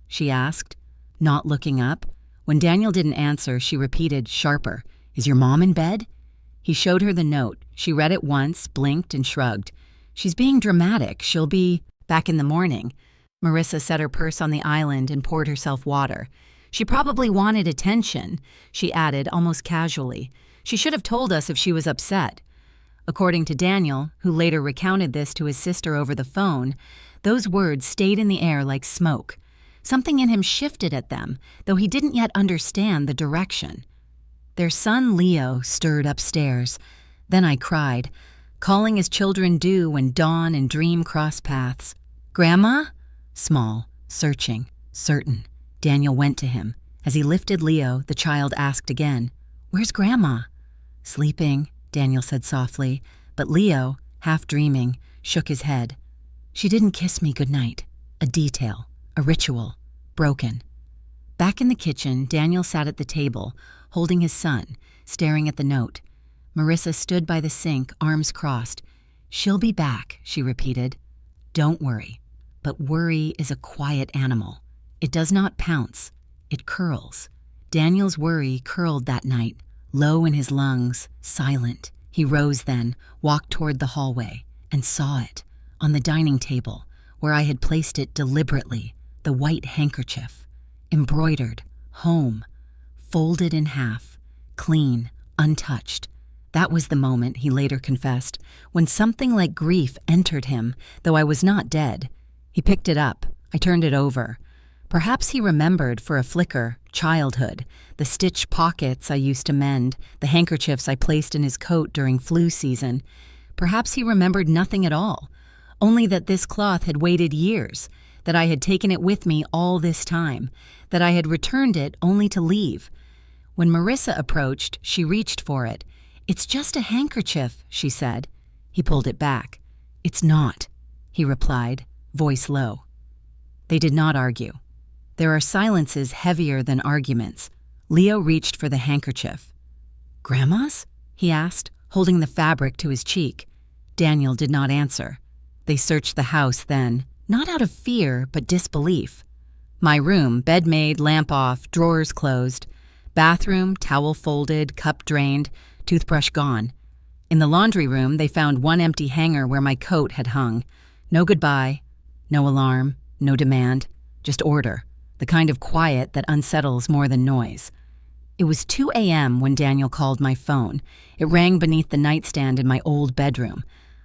she asked, not looking up. When Daniel didn't answer, she repeated, sharper, "Is your mom in bed?" He showed her the note. She read it once, blinked, and shrugged. "She's being dramatic. She'll be back in the morning." Marissa set her purse on the island and poured herself water. "She probably wanted attention," she added almost casually. "She should have told us if she was upset." According to Daniel, who later recounted this to his sister over the phone, those words stayed in the air like smoke. Something in him shifted at them, though he didn't yet understand the direction. Their son Leo stirred upstairs. Then I cried, calling as children do when dawn and dream cross paths. "Grandma?" Small, searching, certain. Daniel went to him. As he lifted Leo, the child asked again, "Where's Grandma?" "Sleeping," Daniel said softly, but Leo, half dreaming, shook his head. "She didn't kiss me goodnight." A detail, a ritual, broken. Back in the kitchen, Daniel sat at the table, holding his son, staring at the note. Marissa stood by the sink, arms crossed. "She'll be back," she repeated. "Don't worry." But worry is a quiet animal. It does not pounce. It curls. Daniel's worry curled that night, low in his lungs, silent. He rose then, walked toward the hallway, and saw it, on the dining table, where I had placed it deliberately, the white handkerchief, embroidered, home, folded in half, clean, untouched. That was the moment, he later confessed, when something like grief entered him, though I was not dead. He picked it up. I turned it over. Perhaps he remembered for a flicker childhood, the stitched pockets I used to mend, the handkerchiefs I placed in his coat during flu season. Perhaps he remembered nothing at all, only that this cloth had waited years, that I had taken it with me all this time, that I had returned it only to leave. When Marissa approached, she reached for it. "It's just a handkerchief," she said. He pulled it back. "It's not," he replied, voice low. They did not argue. There are silences heavier than arguments. Leo reached for the handkerchief. "Grandma's?" he asked, holding the fabric to his cheek. Daniel did not answer. They searched the house then, not out of fear, but disbelief. My room, bed made, lamp off, drawers closed. Bathroom, towel folded, cup drained, toothbrush gone. In the laundry room, they found one empty hanger where my coat had hung. No goodbye, no alarm, no demand, just order, the kind of quiet that unsettles more than noise. It was 2 a.m. when Daniel called my phone. It rang beneath the nightstand in my old bedroom.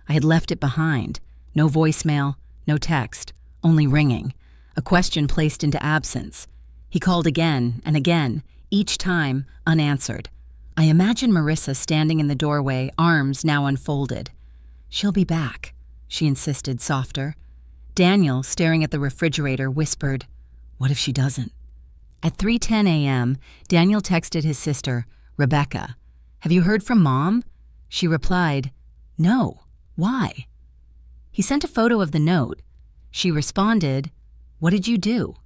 I had left it behind. No voicemail, no text, only ringing. A question placed into absence. He called again and again, each time unanswered. I imagine Marissa standing in the doorway, arms now unfolded. "She'll be back," she insisted, softer. Daniel, staring at the refrigerator, whispered, "What if she doesn't?" At 3:10 a.m., Daniel texted his sister, Rebecca, "Have you heard from Mom?" She replied, "No. Why?" He sent a photo of the note. She responded, "What did you do?"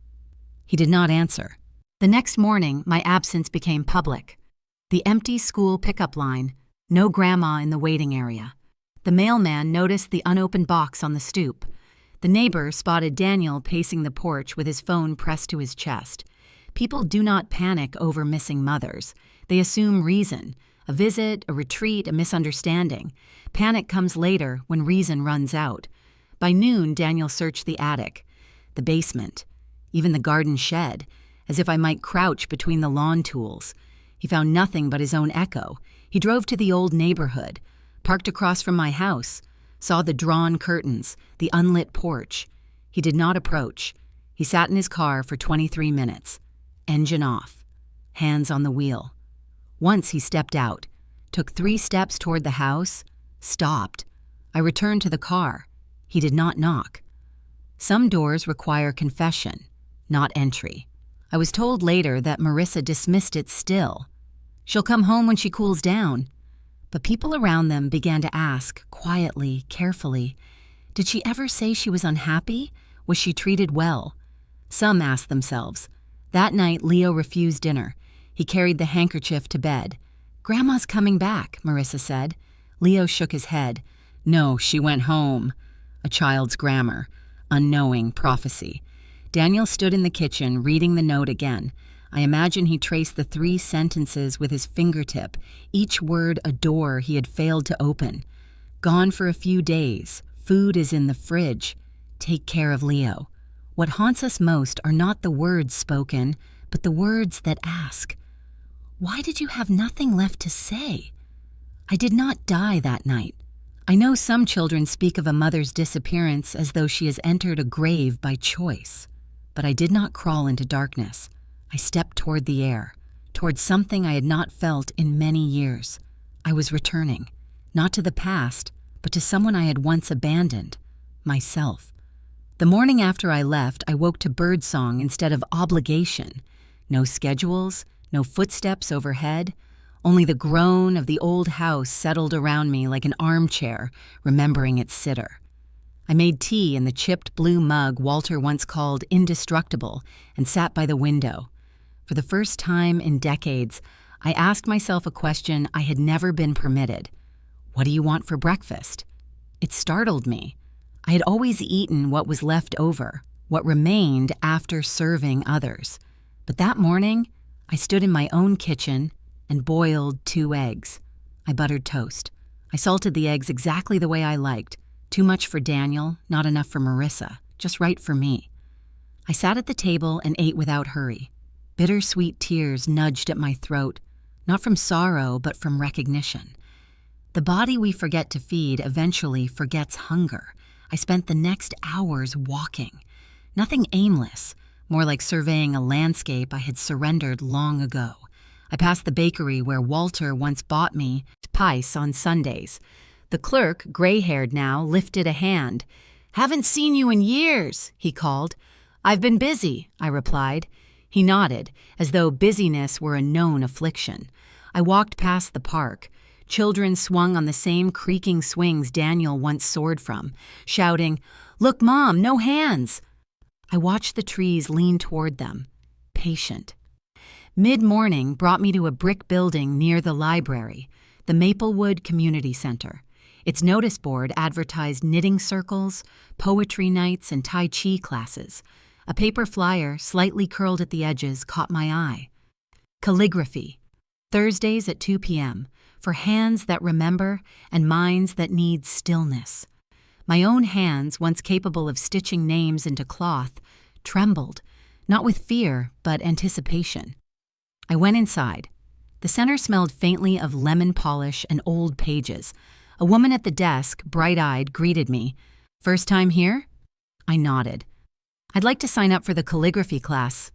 He did not answer. The next morning, my absence became public. The empty school pickup line, no grandma in the waiting area. The mailman noticed the unopened box on the stoop. The neighbor spotted Daniel pacing the porch with his phone pressed to his chest. People do not panic over missing mothers. They assume reason, a visit, a retreat, a misunderstanding. Panic comes later when reason runs out. By noon, Daniel searched the attic, the basement, even the garden shed, as if I might crouch between the lawn tools. He found nothing but his own echo. He drove to the old neighborhood, parked across from my house, saw the drawn curtains, the unlit porch. He did not approach. He sat in his car for 23 minutes, engine off, hands on the wheel. Once he stepped out, took 3 steps toward the house, stopped. I returned to the car. He did not knock. Some doors require confession, not entry. I was told later that Marissa dismissed it still. She'll come home when she cools down. But people around them began to ask, quietly, carefully, did she ever say she was unhappy? Was she treated well? Some asked themselves. That night, Leo refused dinner. He carried the handkerchief to bed. "Grandma's coming back," Marissa said. Leo shook his head. "No, she went home." A child's grammar. Unknowing prophecy. Daniel stood in the kitchen, reading the note again. I imagine he traced the 3 sentences with his fingertip, each word a door he had failed to open. Gone for a few days. Food is in the fridge. Take care of Leo. What haunts us most are not the words spoken, but the words that ask, "Why did you have nothing left to say?" I did not die that night. I know some children speak of a mother's disappearance as though she has entered a grave by choice. But I did not crawl into darkness. I stepped toward the air, toward something I had not felt in many years. I was returning, not to the past, but to someone I had once abandoned, myself. The morning after I left, I woke to birdsong instead of obligation. No schedules, no footsteps overhead, only the groan of the old house settled around me like an armchair, remembering its sitter. I made tea in the chipped blue mug Walter once called indestructible and sat by the window. For the first time in decades, I asked myself a question I had never been permitted. What do you want for breakfast? It startled me. I had always eaten what was left over, what remained after serving others. But that morning, I stood in my own kitchen and boiled 2 eggs. I buttered toast. I salted the eggs exactly the way I liked. Too much for Daniel, not enough for Marissa, just right for me. I sat at the table and ate without hurry. Bittersweet tears nudged at my throat, not from sorrow, but from recognition. The body we forget to feed eventually forgets hunger. I spent the next hours walking. Nothing aimless, more like surveying a landscape I had surrendered long ago. I passed the bakery where Walter once bought me pies on Sundays. The clerk, gray-haired now, lifted a hand. "Haven't seen you in years," he called. "I've been busy," I replied. He nodded, as though busyness were a known affliction. I walked past the park. Children swung on the same creaking swings Daniel once soared from, shouting, "Look, Mom, no hands!" I watched the trees lean toward them, patient. Mid-morning brought me to a brick building near the library, the Maplewood Community Center. Its notice board advertised knitting circles, poetry nights, and Tai Chi classes. A paper flyer, slightly curled at the edges, caught my eye. Calligraphy. Thursdays at 2 p.m., for hands that remember and minds that need stillness. My own hands, once capable of stitching names into cloth, trembled, not with fear, but anticipation. I went inside. The center smelled faintly of lemon polish and old pages. A woman at the desk, bright-eyed, greeted me. "First time here?" I nodded. "I'd like to sign up for the calligraphy class."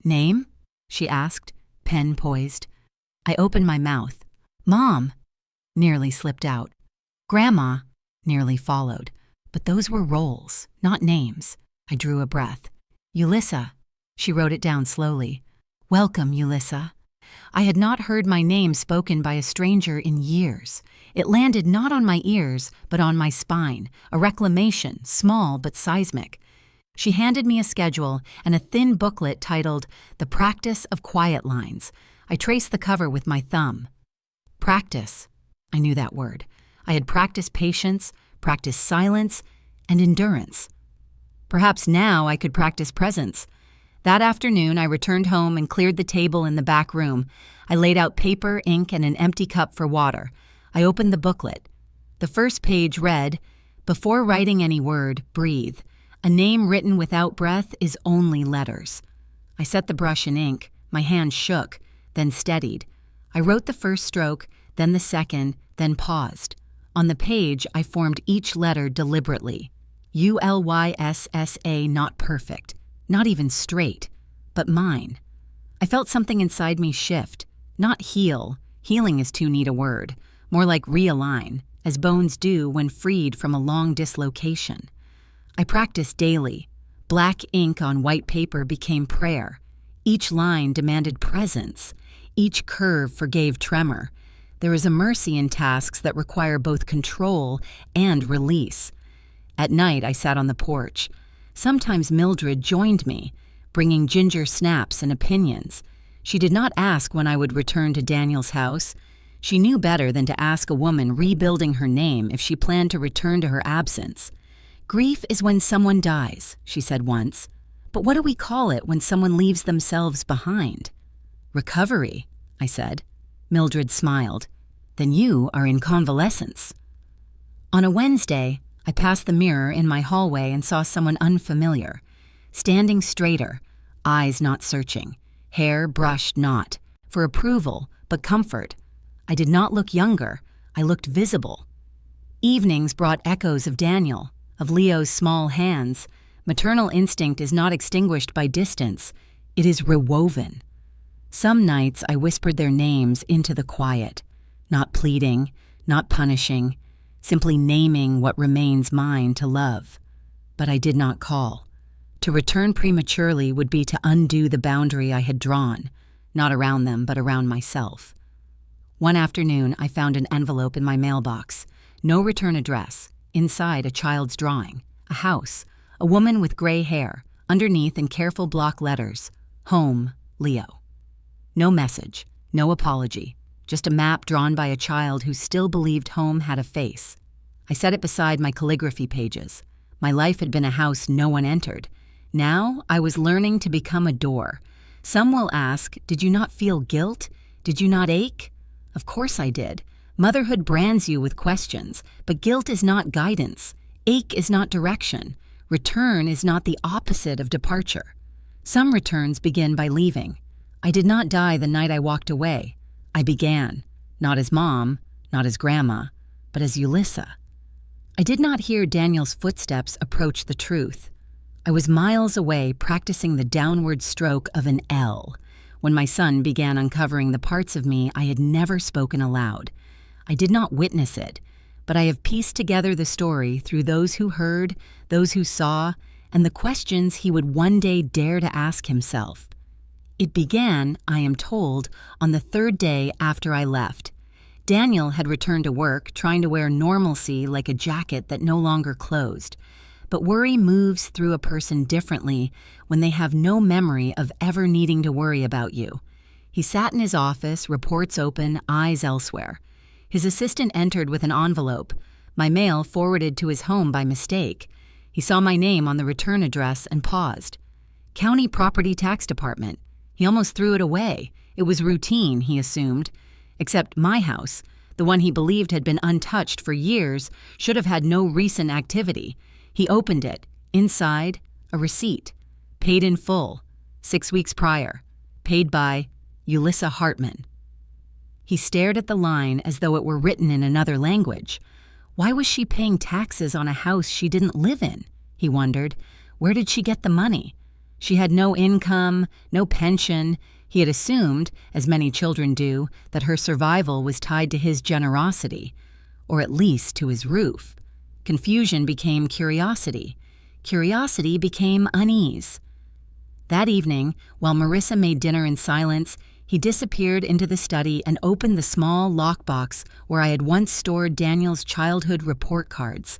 "Name?" she asked, pen poised. I opened my mouth. "Mom," nearly slipped out. "Grandma," nearly followed. But those were roles, not names. I drew a breath. "Ulyssa." She wrote it down slowly. "Welcome, Ulyssa." I had not heard my name spoken by a stranger in years. It landed not on my ears, but on my spine, a reclamation, small but seismic. She handed me a schedule and a thin booklet titled The Practice of Quiet Lines. I traced the cover with my thumb. Practice. I knew that word. I had practiced patience, practiced silence, and endurance. Perhaps now I could practice presence. That afternoon, I returned home and cleared the table in the back room. I laid out paper, ink, and an empty cup for water. I opened the booklet. The first page read, "Before writing any word, breathe. A name written without breath is only letters." I set the brush and ink. My hand shook, then steadied. I wrote the first stroke, then the second, then paused. On the page, I formed each letter deliberately. Ulyssa, not perfect, not even straight, but mine. I felt something inside me shift, not heal. Healing is too neat a word, more like realign, as bones do when freed from a long dislocation. I practiced daily. Black ink on white paper became prayer. Each line demanded presence. Each curve forgave tremor. There is a mercy in tasks that require both control and release. At night, I sat on the porch. Sometimes Mildred joined me, bringing ginger snaps and opinions. She did not ask when I would return to Daniel's house. She knew better than to ask a woman rebuilding her name if she planned to return to her absence. "Grief is when someone dies," she said once. "But what do we call it when someone leaves themselves behind?" "Recovery," I said. Mildred smiled. "Then you are in convalescence." On a Wednesday, I passed the mirror in my hallway and saw someone unfamiliar. Standing straighter, eyes not searching, hair brushed not, for approval, but comfort. I did not look younger, I looked visible. Evenings brought echoes of Daniel, of Leo's small hands. Maternal instinct is not extinguished by distance, it is rewoven. Some nights I whispered their names into the quiet, not pleading, not punishing, simply naming what remains mine to love. But I did not call. To return prematurely would be to undo the boundary I had drawn, not around them, but around myself. One afternoon, I found an envelope in my mailbox. No return address. Inside, a child's drawing. A house. A woman with gray hair. Underneath, in careful block letters, "Home, Leo." No message. No apology. Just a map drawn by a child who still believed home had a face. I set it beside my calligraphy pages. My life had been a house no one entered. Now I was learning to become a door. Some will ask, did you not feel guilt? Did you not ache? Of course I did. Motherhood brands you with questions, but guilt is not guidance. Ache is not direction. Return is not the opposite of departure. Some returns begin by leaving. I did not die the night I walked away. I began, not as mom, not as grandma, but as Ulyssa. I did not hear Daniel's footsteps approach the truth. I was miles away practicing the downward stroke of an L when my son began uncovering the parts of me I had never spoken aloud. I did not witness it, but I have pieced together the story through those who heard, those who saw, and the questions he would one day dare to ask himself. It began, I am told, on the third day after I left. Daniel had returned to work, trying to wear normalcy like a jacket that no longer closed. But worry moves through a person differently when they have no memory of ever needing to worry about you. He sat in his office, reports open, eyes elsewhere. His assistant entered with an envelope, my mail forwarded to his home by mistake. He saw my name on the return address and paused. County Property Tax Department. He almost threw it away. It was routine, he assumed. Except my house, the one he believed had been untouched for years, should have had no recent activity. He opened it. Inside, a receipt. Paid in full. 6 weeks prior. Paid by Ulyssa Hartman. He stared at the line as though it were written in another language. Why was she paying taxes on a house she didn't live in? He wondered. Where did she get the money? She had no income, no pension. He had assumed, as many children do, that her survival was tied to his generosity, or at least to his roof. Confusion became curiosity. Curiosity became unease. That evening, while Marissa made dinner in silence, he disappeared into the study and opened the small lockbox where I had once stored Daniel's childhood report cards.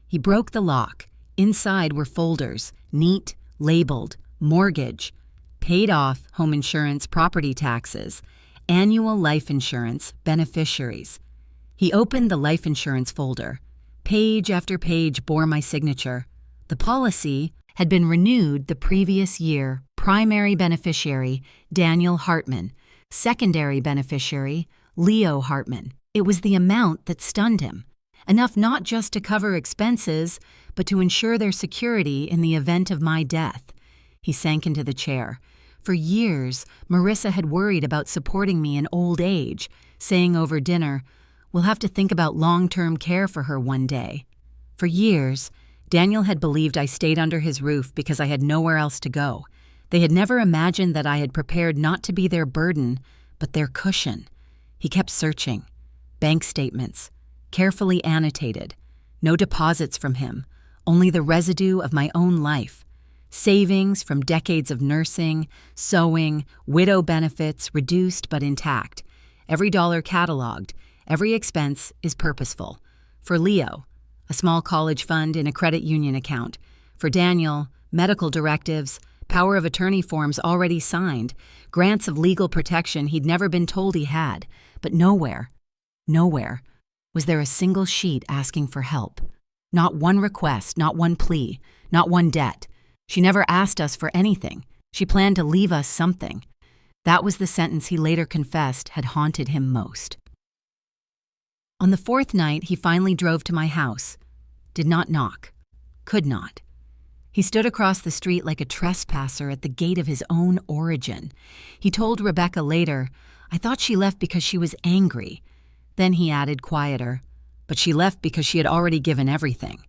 He broke the lock. Inside were folders, neat, labeled, mortgage, paid off, home insurance, property taxes, annual life insurance, beneficiaries. He opened the life insurance folder. Page after page bore my signature. The policy had been renewed the previous year. Primary beneficiary, Daniel Hartman. Secondary beneficiary, Leo Hartman. It was the amount that stunned him. Enough not just to cover expenses, but to ensure their security in the event of my death. He sank into the chair. For years, Marissa had worried about supporting me in old age, saying over dinner, "We'll have to think about long-term care for her one day." For years, Daniel had believed I stayed under his roof because I had nowhere else to go. They had never imagined that I had prepared not to be their burden, but their cushion. He kept searching. Bank statements, carefully annotated. No deposits from him, only the residue of my own life. Savings from decades of nursing, sewing, widow benefits reduced but intact. Every dollar cataloged, every expense is purposeful. For Leo, a small college fund in a credit union account. For Daniel, medical directives, power of attorney forms already signed, grants of legal protection he'd never been told he had. But nowhere was there a single sheet asking for help. Not one request, not one plea, not one debt. She never asked us for anything. She planned to leave us something. That was the sentence he later confessed had haunted him most. On the fourth night, he finally drove to my house. Did not knock. Could not. He stood across the street like a trespasser at the gate of his own origin. He told Rebecca later, "I thought she left because she was angry." Then he added, quieter, "But she left because she had already given everything."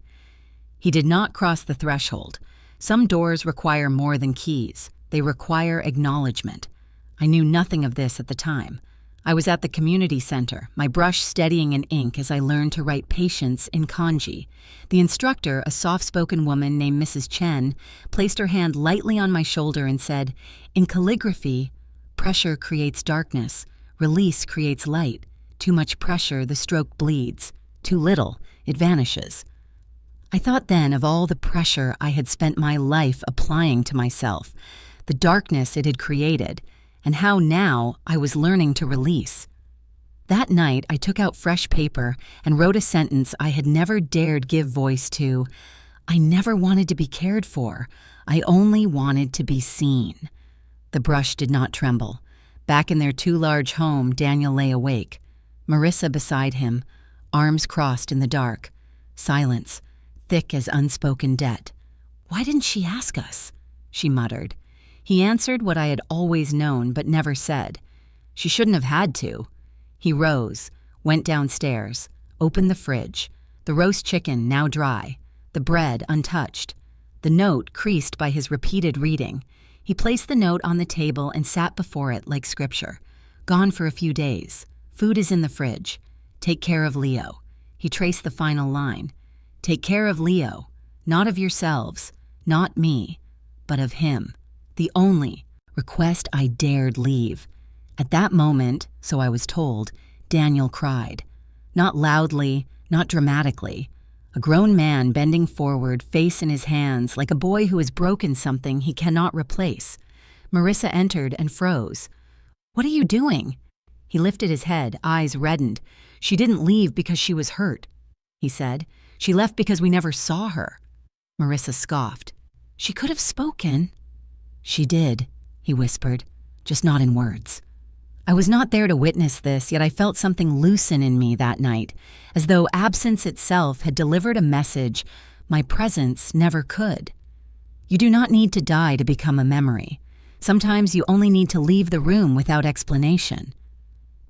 He did not cross the threshold. Some doors require more than keys. They require acknowledgement. I knew nothing of this at the time. I was at the community center, my brush steadying in ink as I learned to write patience in kanji. The instructor, a soft-spoken woman named Mrs. Chen, placed her hand lightly on my shoulder and said, "In calligraphy, pressure creates darkness, release creates light. Too much pressure, the stroke bleeds. Too little, it vanishes." I thought then of all the pressure I had spent my life applying to myself, the darkness it had created, and how now I was learning to release. That night, I took out fresh paper and wrote a sentence I had never dared give voice to. I never wanted to be cared for. I only wanted to be seen. The brush did not tremble. Back in their too-large home, Daniel lay awake. Marissa beside him, arms crossed in the dark. Silence, thick as unspoken debt. "Why didn't she ask us?" she muttered. He answered what I had always known but never said. She shouldn't have had to. He rose, went downstairs, opened the fridge, the roast chicken now dry, the bread untouched, the note creased by his repeated reading. He placed the note on the table and sat before it like scripture. "Gone for a few days. Food is in the fridge. Take care of Leo." He traced the final line. "Take care of Leo, not of yourselves, not me, but of him." The only request I dared leave. At that moment, so I was told, Daniel cried. Not loudly, not dramatically. A grown man bending forward, face in his hands, like a boy who has broken something he cannot replace. Marissa entered and froze. "What are you doing?" He lifted his head, eyes reddened. "She didn't leave because she was hurt," he said. "She left because we never saw her." Marissa scoffed. "She could have spoken." "She did," he whispered, "just not in words." I was not there to witness this, yet I felt something loosen in me that night, as though absence itself had delivered a message my presence never could. You do not need to die to become a memory. Sometimes you only need to leave the room without explanation.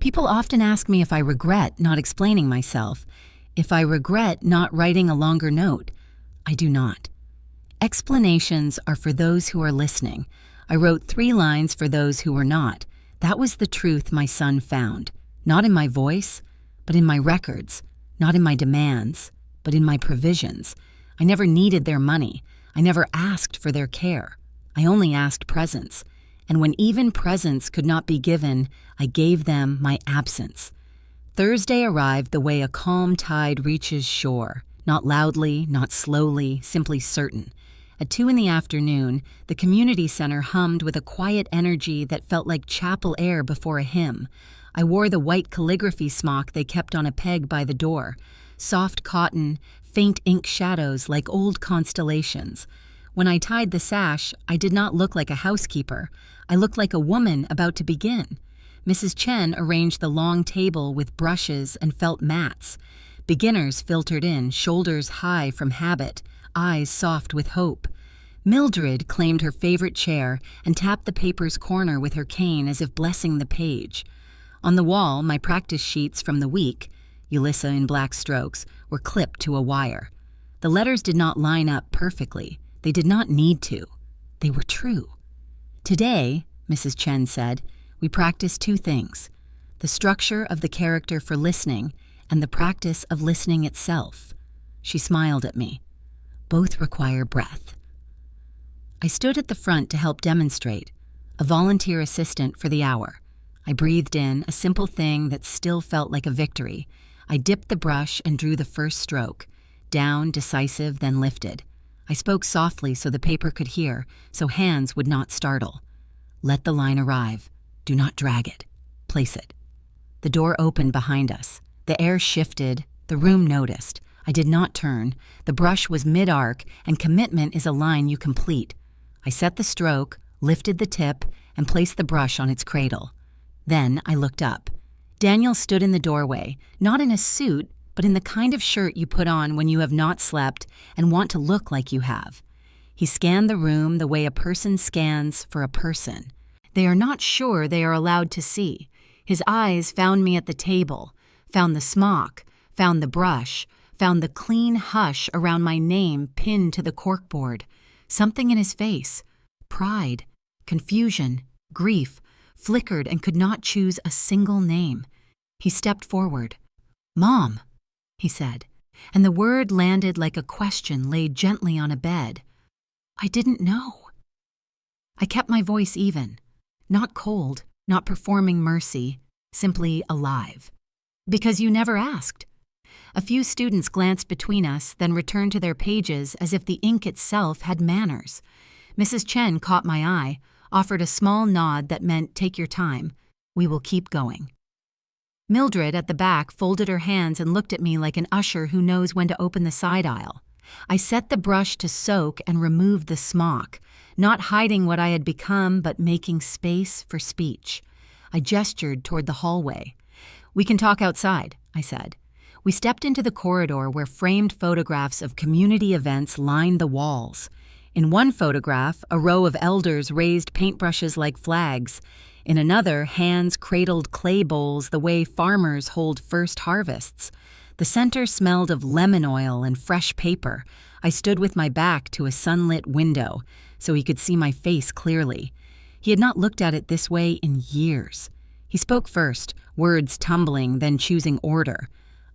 People often ask me if I regret not explaining myself, if I regret not writing a longer note. I do not. Explanations are for those who are listening. I wrote 3 lines for those who were not. That was the truth my son found, not in my voice, but in my records, not in my demands, but in my provisions. I never needed their money. I never asked for their care. I only asked presence. And when even presence could not be given, I gave them my absence. Thursday arrived the way a calm tide reaches shore, not loudly, not slowly, simply certain. At 2 p.m, the community center hummed with a quiet energy that felt like chapel air before a hymn. I wore the white calligraphy smock they kept on a peg by the door. Soft cotton, faint ink shadows like old constellations. When I tied the sash, I did not look like a housekeeper. I looked like a woman about to begin. Mrs. Chen arranged the long table with brushes and felt mats. Beginners filtered in, shoulders high from habit, eyes soft with hope. Mildred claimed her favorite chair and tapped the paper's corner with her cane as if blessing the page. On the wall, my practice sheets from the week, Ulyssa in black strokes, were clipped to a wire. The letters did not line up perfectly. They did not need to. They were true. "Today," Mrs. Chen said, "we practice 2 things, the structure of the character for listening and the practice of listening itself." She smiled at me. "Both require breath." I stood at the front to help demonstrate, a volunteer assistant for the hour. I breathed in, a simple thing that still felt like a victory. I dipped the brush and drew the first stroke. Down, decisive, then lifted. I spoke softly so the paper could hear, so hands would not startle. Let the line arrive. Do not drag it. Place it. The door opened behind us. The air shifted. The room noticed. I did not turn. The brush was mid-arc, and commitment is a line you complete. I set the stroke, lifted the tip, and placed the brush on its cradle. Then I looked up. Daniel stood in the doorway, not in a suit, but in the kind of shirt you put on when you have not slept and want to look like you have. He scanned the room the way a person scans for a person. They are not sure they are allowed to see. His eyes found me at the table, found the smock, found the brush, found the clean hush around my name pinned to the corkboard. Something in his face, pride, confusion, grief, flickered and could not choose a single name. He stepped forward. "Mom," he said, and the word landed like a question laid gently on a bed. I didn't know. I kept my voice even, not cold, not performing mercy, simply alive. Because you never asked. A few students glanced between us, then returned to their pages as if the ink itself had manners. Mrs. Chen caught my eye, offered a small nod that meant, "Take your time. We will keep going." Mildred at the back folded her hands and looked at me like an usher who knows when to open the side aisle. I set the brush to soak and removed the smock, not hiding what I had become but making space for speech. I gestured toward the hallway. "We can talk outside," I said. We stepped into the corridor where framed photographs of community events lined the walls. In one photograph, a row of elders raised paintbrushes like flags. In another, hands cradled clay bowls the way farmers hold first harvests. The center smelled of lemon oil and fresh paper. I stood with my back to a sunlit window, so he could see my face clearly. He had not looked at it this way in years. He spoke first, words tumbling, then choosing order.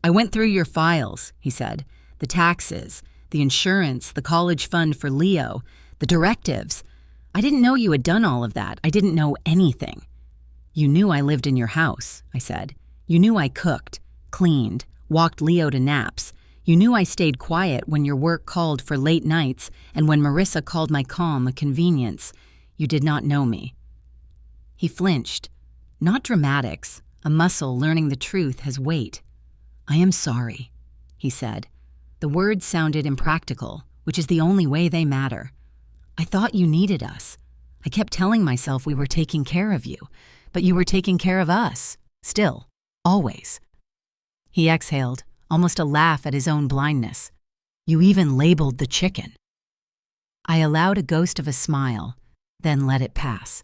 "I went through your files," he said. "The taxes, the insurance, the college fund for Leo, the directives. I didn't know you had done all of that. I didn't know anything." "You knew I lived in your house," I said. "You knew I cooked, cleaned, walked Leo to naps. You knew I stayed quiet when your work called for late nights and when Marissa called my calm a convenience. You did not know me." He flinched. Not dramatics. A muscle learning the truth has weight. "I am sorry," he said. The words sounded impractical, which is the only way they matter. "I thought you needed us. I kept telling myself we were taking care of you, but you were taking care of us. Still. Always." He exhaled, almost a laugh at his own blindness. "You even labeled the chicken." I allowed a ghost of a smile, then let it pass.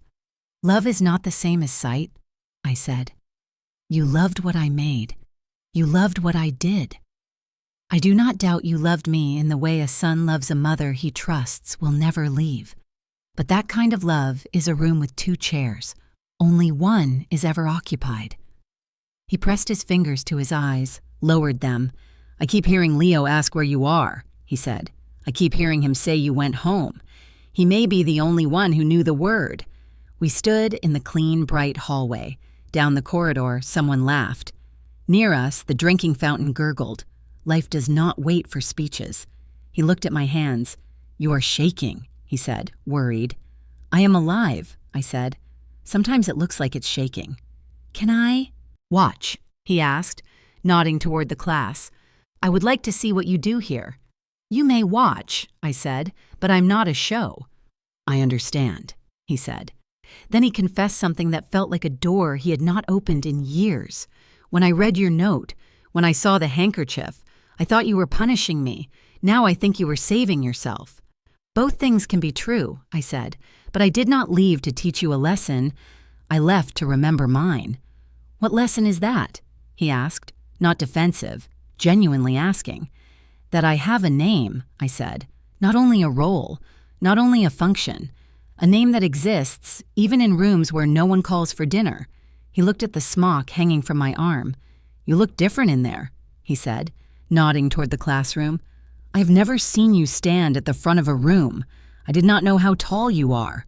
"Love is not the same as sight," I said. "You loved what I made. You loved what I did. I do not doubt you loved me in the way a son loves a mother he trusts will never leave. But that kind of love is a room with 2 chairs. Only one is ever occupied." He pressed his fingers to his eyes, lowered them. "I keep hearing Leo ask where you are," he said. "I keep hearing him say you went home. He may be the only one who knew the word." We stood in the clean, bright hallway. Down the corridor, someone laughed. Near us, the drinking fountain gurgled. Life does not wait for speeches. He looked at my hands. "You are shaking," he said, worried. "I am alive," I said. "Sometimes it looks like it's shaking." "Can I watch?" he asked, nodding toward the class. "I would like to see what you do here." "You may watch," I said, "but I'm not a show." "I understand," he said. Then he confessed something that felt like a door he had not opened in years. "When I read your note, when I saw the handkerchief, I thought you were punishing me. Now I think you were saving yourself." "Both things can be true," I said, "but I did not leave to teach you a lesson. I left to remember mine." "What lesson is that?" he asked, not defensive, genuinely asking. "That I have a name," I said, "not only a role, not only a function. A name that exists, even in rooms where no one calls for dinner." He looked at the smock hanging from my arm. "You look different in there," he said, nodding toward the classroom. "I've never seen you stand at the front of a room. I did not know how tall you are."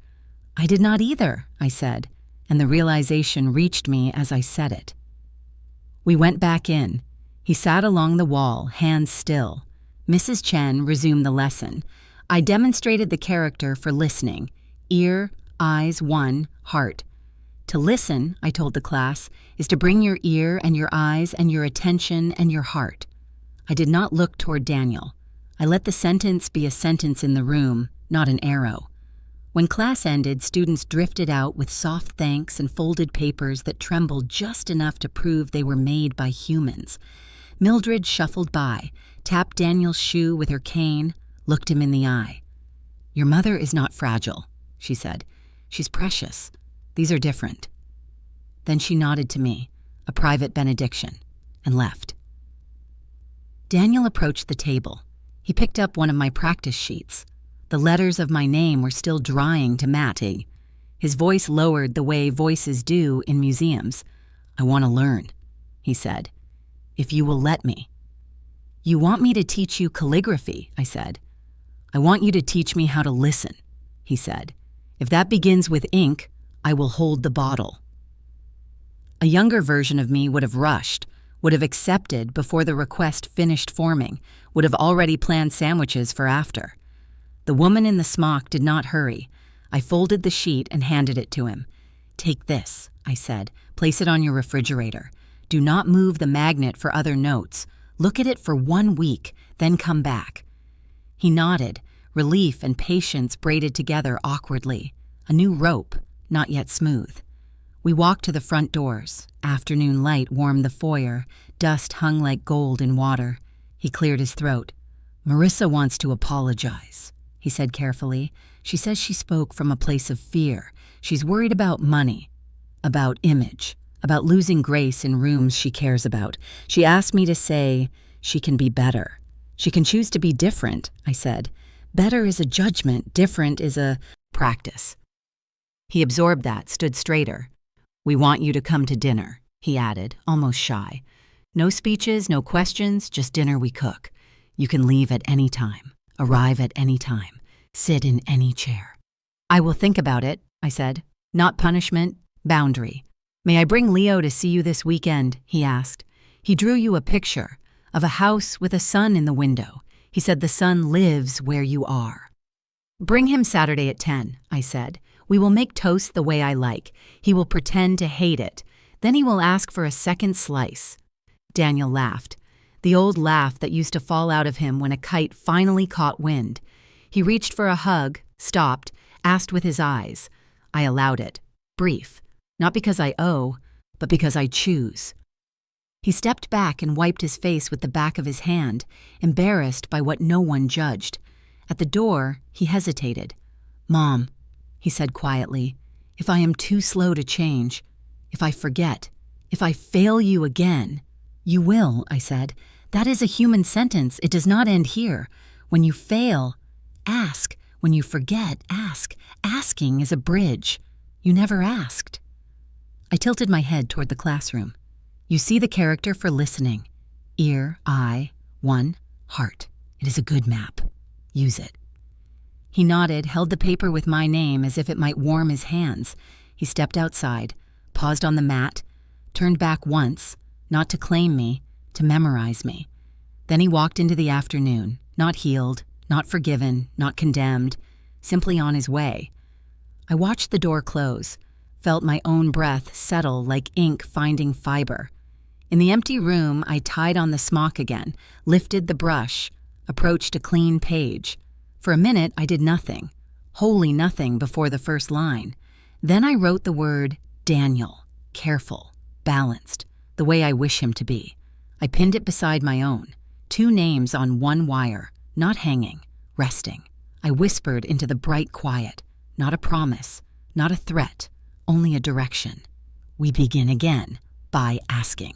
"I did not either," I said, and the realization reached me as I said it. We went back in. He sat along the wall, hands still. Mrs. Chen resumed the lesson. I demonstrated the character for listening. Ear, eyes, 1, heart. To listen, I told the class, is to bring your ear and your eyes and your attention and your heart. I did not look toward Daniel. I let the sentence be a sentence in the room, not an arrow. When class ended, students drifted out with soft thanks and folded papers that trembled just enough to prove they were made by humans. Mildred shuffled by, tapped Daniel's shoe with her cane, looked him in the eye. "Your mother is not fragile," she said. "She's precious. These are different." Then she nodded to me, a private benediction, and left. Daniel approached the table. He picked up one of my practice sheets. The letters of my name were still drying to matting. His voice lowered the way voices do in museums. "I want to learn," he said. "If you will let me." "You want me to teach you calligraphy," I said. "I want you to teach me how to listen," he said. "If that begins with ink, I will hold the bottle." A younger version of me would have rushed, would have accepted before the request finished forming, would have already planned sandwiches for after. The woman in the smock did not hurry. I folded the sheet and handed it to him. "Take this," I said. "Place it on your refrigerator. Do not move the magnet for other notes. Look at it for 1 week, then come back." He nodded, relief and patience braided together awkwardly. A new rope, not yet smooth. We walked to the front doors. Afternoon light warmed the foyer. Dust hung like gold in water. He cleared his throat. "Marissa wants to apologize," he said carefully. "She says she spoke from a place of fear. She's worried about money, about image, about losing grace in rooms she cares about. She asked me to say she can be better. She can choose to be different," I said. "Better is a judgment, different is a practice." He absorbed that, stood straighter. "We want you to come to dinner," he added, almost shy. "No speeches, no questions, just dinner we cook. You can leave at any time, arrive at any time, sit in any chair." "I will think about it," I said. "Not punishment, boundary." "May I bring Leo to see you this weekend?" he asked. "He drew you a picture of a house with a sun in the window. He said the sun lives where you are." "Bring him Saturday at 10, I said. "We will make toast the way I like. He will pretend to hate it. Then he will ask for a second slice." Daniel laughed, the old laugh that used to fall out of him when a kite finally caught wind. He reached for a hug, stopped, asked with his eyes. I allowed it, brief, not because I owe, but because I choose. He stepped back and wiped his face with the back of his hand, embarrassed by what no one judged. At the door, he hesitated. "Mom," he said quietly, "if I am too slow to change, if I forget, if I fail you again—" "You will," I said. "That is a human sentence. It does not end here. When you fail, ask. When you forget, ask. Asking is a bridge. You never asked." I tilted my head toward the classroom. "You see the character for listening. Ear, eye, 1, heart. It is a good map. Use it." He nodded, held the paper with my name as if it might warm his hands. He stepped outside, paused on the mat, turned back once, not to claim me, to memorize me. Then he walked into the afternoon, not healed, not forgiven, not condemned, simply on his way. I watched the door close, felt my own breath settle like ink finding fiber. In the empty room, I tied on the smock again, lifted the brush, approached a clean page. For a minute, I did nothing, wholly nothing before the first line. Then I wrote the word Daniel, careful, balanced, the way I wish him to be. I pinned it beside my own, 2 names on 1 wire, not hanging, resting. I whispered into the bright quiet, not a promise, not a threat, only a direction. We begin again by asking.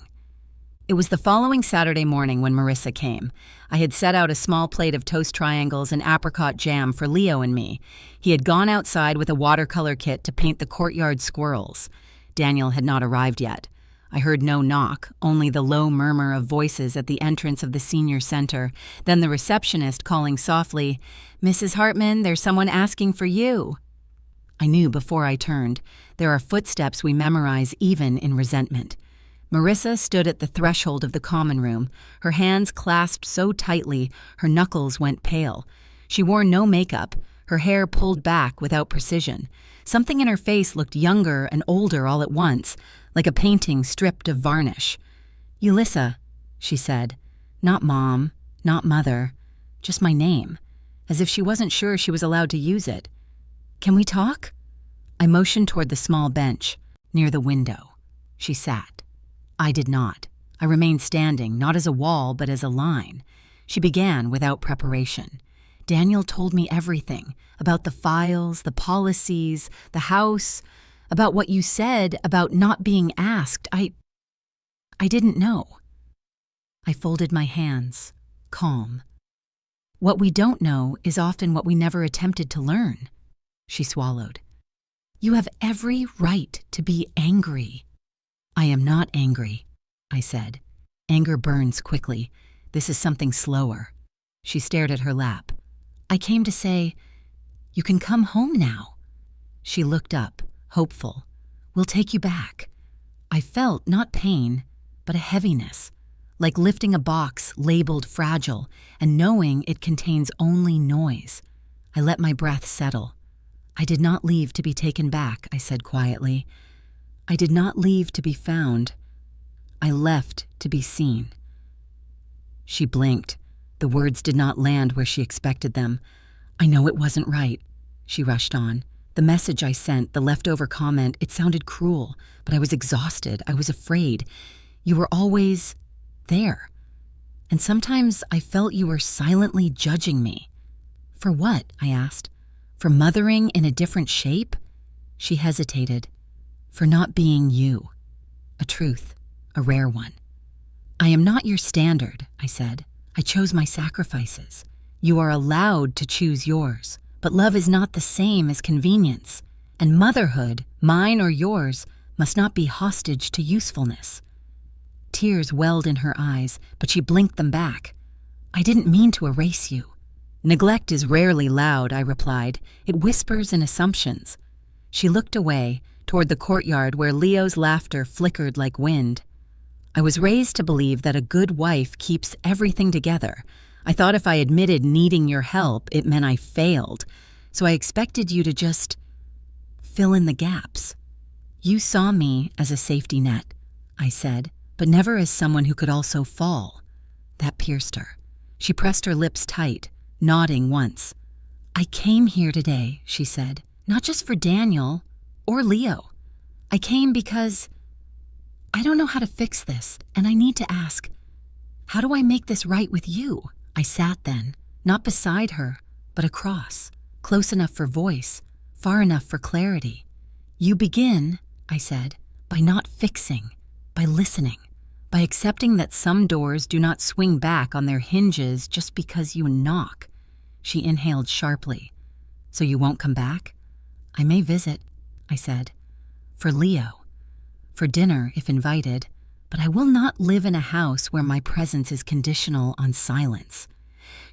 It was the following Saturday morning when Marissa came. I had set out a small plate of toast triangles and apricot jam for Leo and me. He had gone outside with a watercolor kit to paint the courtyard squirrels. Daniel had not arrived yet. I heard no knock, only the low murmur of voices at the entrance of the senior center, then the receptionist calling softly, "Mrs. Hartman, there's someone asking for you." I knew before I turned. There are footsteps we memorize even in resentment. Marissa stood at the threshold of the common room, her hands clasped so tightly her knuckles went pale. She wore no makeup, her hair pulled back without precision. Something in her face looked younger and older all at once, like a painting stripped of varnish. "Ulyssa," she said. Not mom, not mother, just my name, as if she wasn't sure she was allowed to use it. "Can we talk?" I motioned toward the small bench, near the window. She sat. I did not. I remained standing, not as a wall, but as a line. She began without preparation. "Daniel told me everything, about the files, the policies, the house, about what you said, about not being asked. I didn't know." I folded my hands, calm. "What we don't know is often what we never attempted to learn." She swallowed. "You have every right to be angry." "I am not angry," I said. "Anger burns quickly. This is something slower." She stared at her lap. "I came to say, you can come home now." She looked up, hopeful. "We'll take you back." I felt not pain, but a heaviness, like lifting a box labeled fragile and knowing it contains only noise. I let my breath settle. "I did not leave to be taken back," I said quietly. "I did not leave to be found. I left to be seen." She blinked. The words did not land where she expected them. "I know it wasn't right," she rushed on. "The message I sent, the leftover comment, it sounded cruel, but I was exhausted. I was afraid. You were always there. And sometimes I felt you were silently judging me." "For what?" I asked. "For mothering in a different shape?" She hesitated. "For not being you. A truth, a rare one." "I am not your standard," I said. "I chose my sacrifices. You are allowed to choose yours, but love is not the same as convenience, and motherhood, mine or yours, must not be hostage to usefulness." Tears welled in her eyes, but she blinked them back. "I didn't mean to erase you." "Neglect is rarely loud," I replied. "It whispers in assumptions." She looked away, toward the courtyard where Leo's laughter flickered like wind. "I was raised to believe that a good wife keeps everything together. I thought if I admitted needing your help, it meant I failed. So I expected you to just fill in the gaps. You saw me as a safety net," I said, "but never as someone who could also fall." That pierced her. She pressed her lips tight, nodding once. "I came here today," she said, "not just for Daniel or Leo. I came because I don't know how to fix this, and I need to ask, how do I make this right with you?" I sat then, not beside her, but across, close enough for voice, far enough for clarity. "You begin," I said, "by not fixing, by listening, by accepting that some doors do not swing back on their hinges just because you knock." She inhaled sharply. "So you won't come back?" "I may visit," I said. "For Leo. For dinner, if invited. But I will not live in a house where my presence is conditional on silence."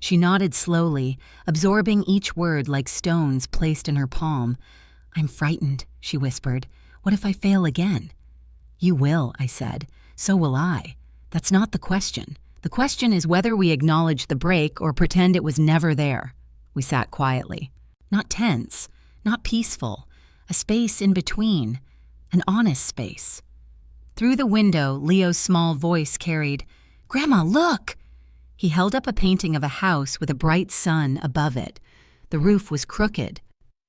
She nodded slowly, absorbing each word like stones placed in her palm. "I'm frightened," she whispered. "What if I fail again?" "You will," I said. "So will I. That's not the question. The question is whether we acknowledge the break or pretend it was never there." We sat quietly. Not tense, not peaceful. A space in between. An honest space. Through the window, Leo's small voice carried, "Grandma, look!" He held up a painting of a house with a bright sun above it. The roof was crooked.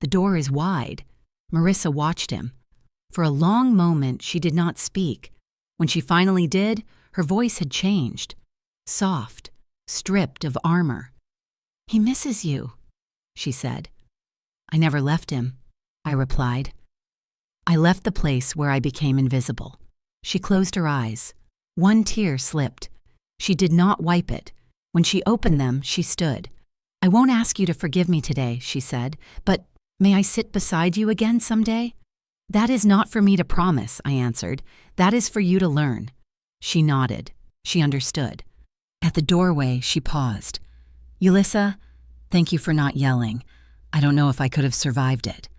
The door is wide. Marissa watched him. For a long moment, she did not speak. When she finally did, her voice had changed. Soft, stripped of armor. "He misses you," she said. "I never left him," I replied. I left the place where I became invisible. She closed her eyes. One tear slipped. She did not wipe it. When she opened them, she stood. "I won't ask you to forgive me today," she said, "but may I sit beside you again someday?" "That is not for me to promise," I answered. "That is for you to learn." She nodded. She understood. At the doorway, she paused. "Ulyssa, thank you for not yelling. I don't know if I could have survived it."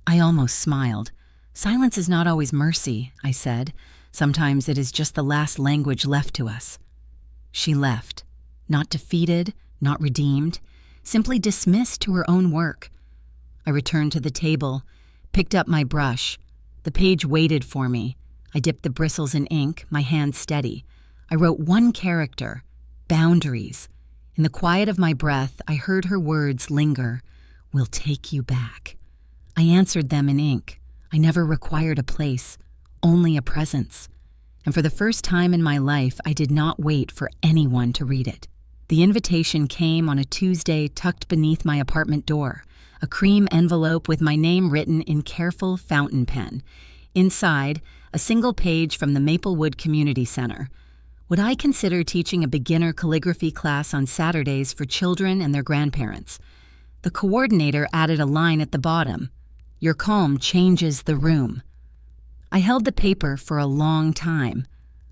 I almost smiled. "Silence is not always mercy," I said. "Sometimes it is just the last language left to us." She left, not defeated, not redeemed, simply dismissed to her own work. I returned to the table, picked up my brush. The page waited for me. I dipped the bristles in ink, my hand steady. I wrote one character, boundaries. In the quiet of my breath, I heard her words linger. "We'll take you back." I answered them in ink. I never required a place, only a presence. And for the first time in my life, I did not wait for anyone to read it. The invitation came on a Tuesday tucked beneath my apartment door, a cream envelope with my name written in careful fountain pen. Inside, a single page from the Maplewood Community Center. Would I consider teaching a beginner calligraphy class on Saturdays for children and their grandparents? The coordinator added a line at the bottom. "Your calm changes the room." I held the paper for a long time.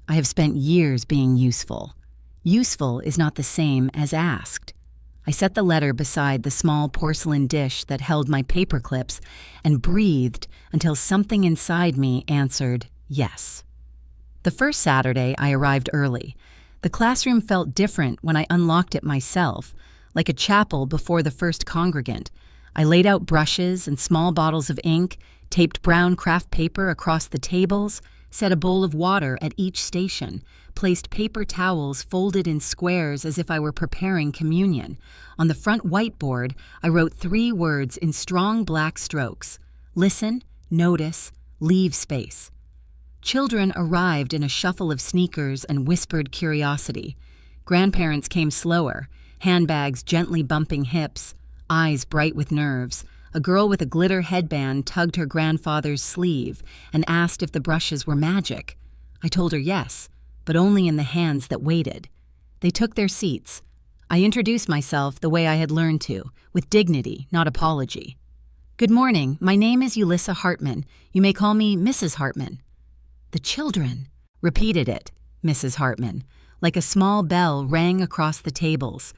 I have spent years being useful. Useful is not the same as asked. I set the letter beside the small porcelain dish that held my paper clips and breathed until something inside me answered yes. The first Saturday, I arrived early. The classroom felt different when I unlocked it myself, like a chapel before the first congregant. I laid out brushes and small bottles of ink, taped brown craft paper across the tables, set a bowl of water at each station, placed paper towels folded in squares as if I were preparing communion. On the front whiteboard, I wrote 3 words in strong black strokes: listen, notice, leave space. Children arrived in a shuffle of sneakers and whispered curiosity. Grandparents came slower, handbags gently bumping hips, eyes bright with nerves. A girl with a glitter headband tugged her grandfather's sleeve and asked if the brushes were magic. I told her yes, but only in the hands that waited. They took their seats. I introduced myself the way I had learned to, with dignity, not apology. "Good morning, my name is Ulyssa Hartman. You may call me Mrs. Hartman." The children repeated it, Mrs. Hartman, like a small bell rang across the tables.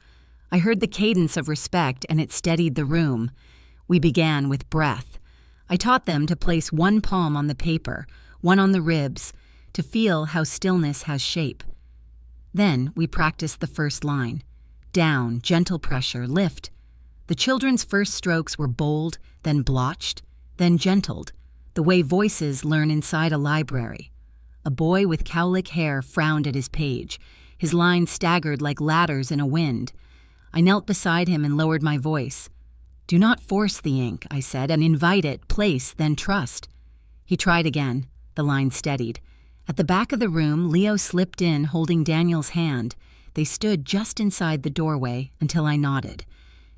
I heard the cadence of respect and it steadied the room. We began with breath. I taught them to place one palm on the paper, one on the ribs, to feel how stillness has shape. Then we practiced the first line. Down, gentle pressure, lift. The children's first strokes were bold, then blotched, then gentled, the way voices learn inside a library. A boy with cowlick hair frowned at his page. His lines staggered like ladders in a wind. I knelt beside him and lowered my voice. "Do not force the ink," I said, "and invite it, place, then trust." He tried again. The line steadied. At the back of the room, Leo slipped in, holding Daniel's hand. They stood just inside the doorway until I nodded.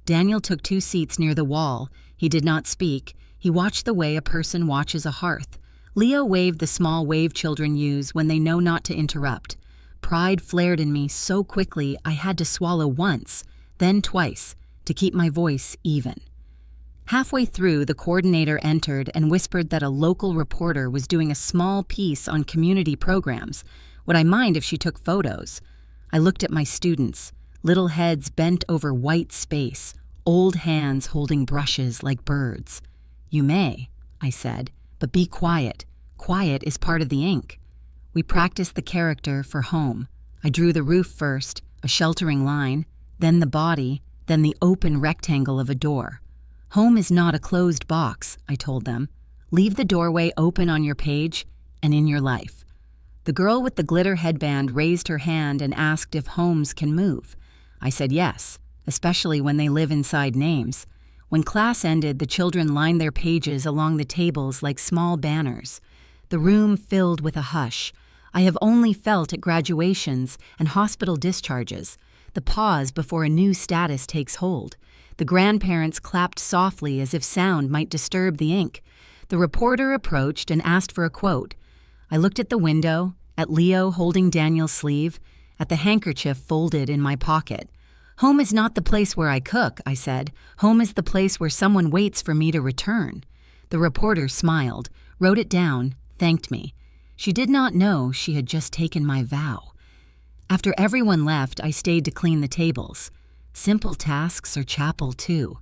Daniel took 2 seats near the wall. He did not speak. He watched the way a person watches a hearth. Leo waved the small wave children use when they know not to interrupt. Pride flared in me so quickly I had to swallow once, then twice, to keep my voice even. Halfway through, the coordinator entered and whispered that a local reporter was doing a small piece on community programs. Would I mind if she took photos? I looked at my students, little heads bent over white space, old hands holding brushes like birds. "You may," I said, "but be quiet. Quiet is part of the ink." We practiced the character for home. I drew the roof first, a sheltering line, then the body, then the open rectangle of a door. "Home is not a closed box," I told them. "Leave the doorway open on your page and in your life." The girl with the glitter headband raised her hand and asked if homes can move. I said yes, especially when they live inside names. When class ended, the children lined their pages along the tables like small banners. The room filled with a hush. I have only felt at graduations and hospital discharges, the pause before a new status takes hold. The grandparents clapped softly as if sound might disturb the ink. The reporter approached and asked for a quote. I looked at the window, at Leo holding Daniel's sleeve, at the handkerchief folded in my pocket. "Home is not the place where I cook," I said. "Home is the place where someone waits for me to return." The reporter smiled, wrote it down, thanked me. She did not know she had just taken my vow. After everyone left, I stayed to clean the tables. Simple tasks or chapel, too.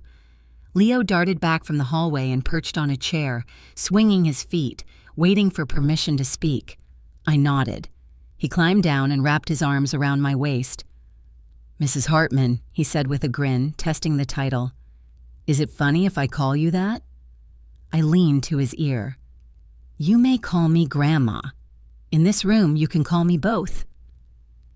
Leo darted back from the hallway and perched on a chair, swinging his feet, waiting for permission to speak. I nodded. He climbed down and wrapped his arms around my waist. "Mrs. Hartman," he said with a grin, testing the title. "Is it funny if I call you that?" I leaned to his ear. "You may call me Grandma. In this room, you can call me both."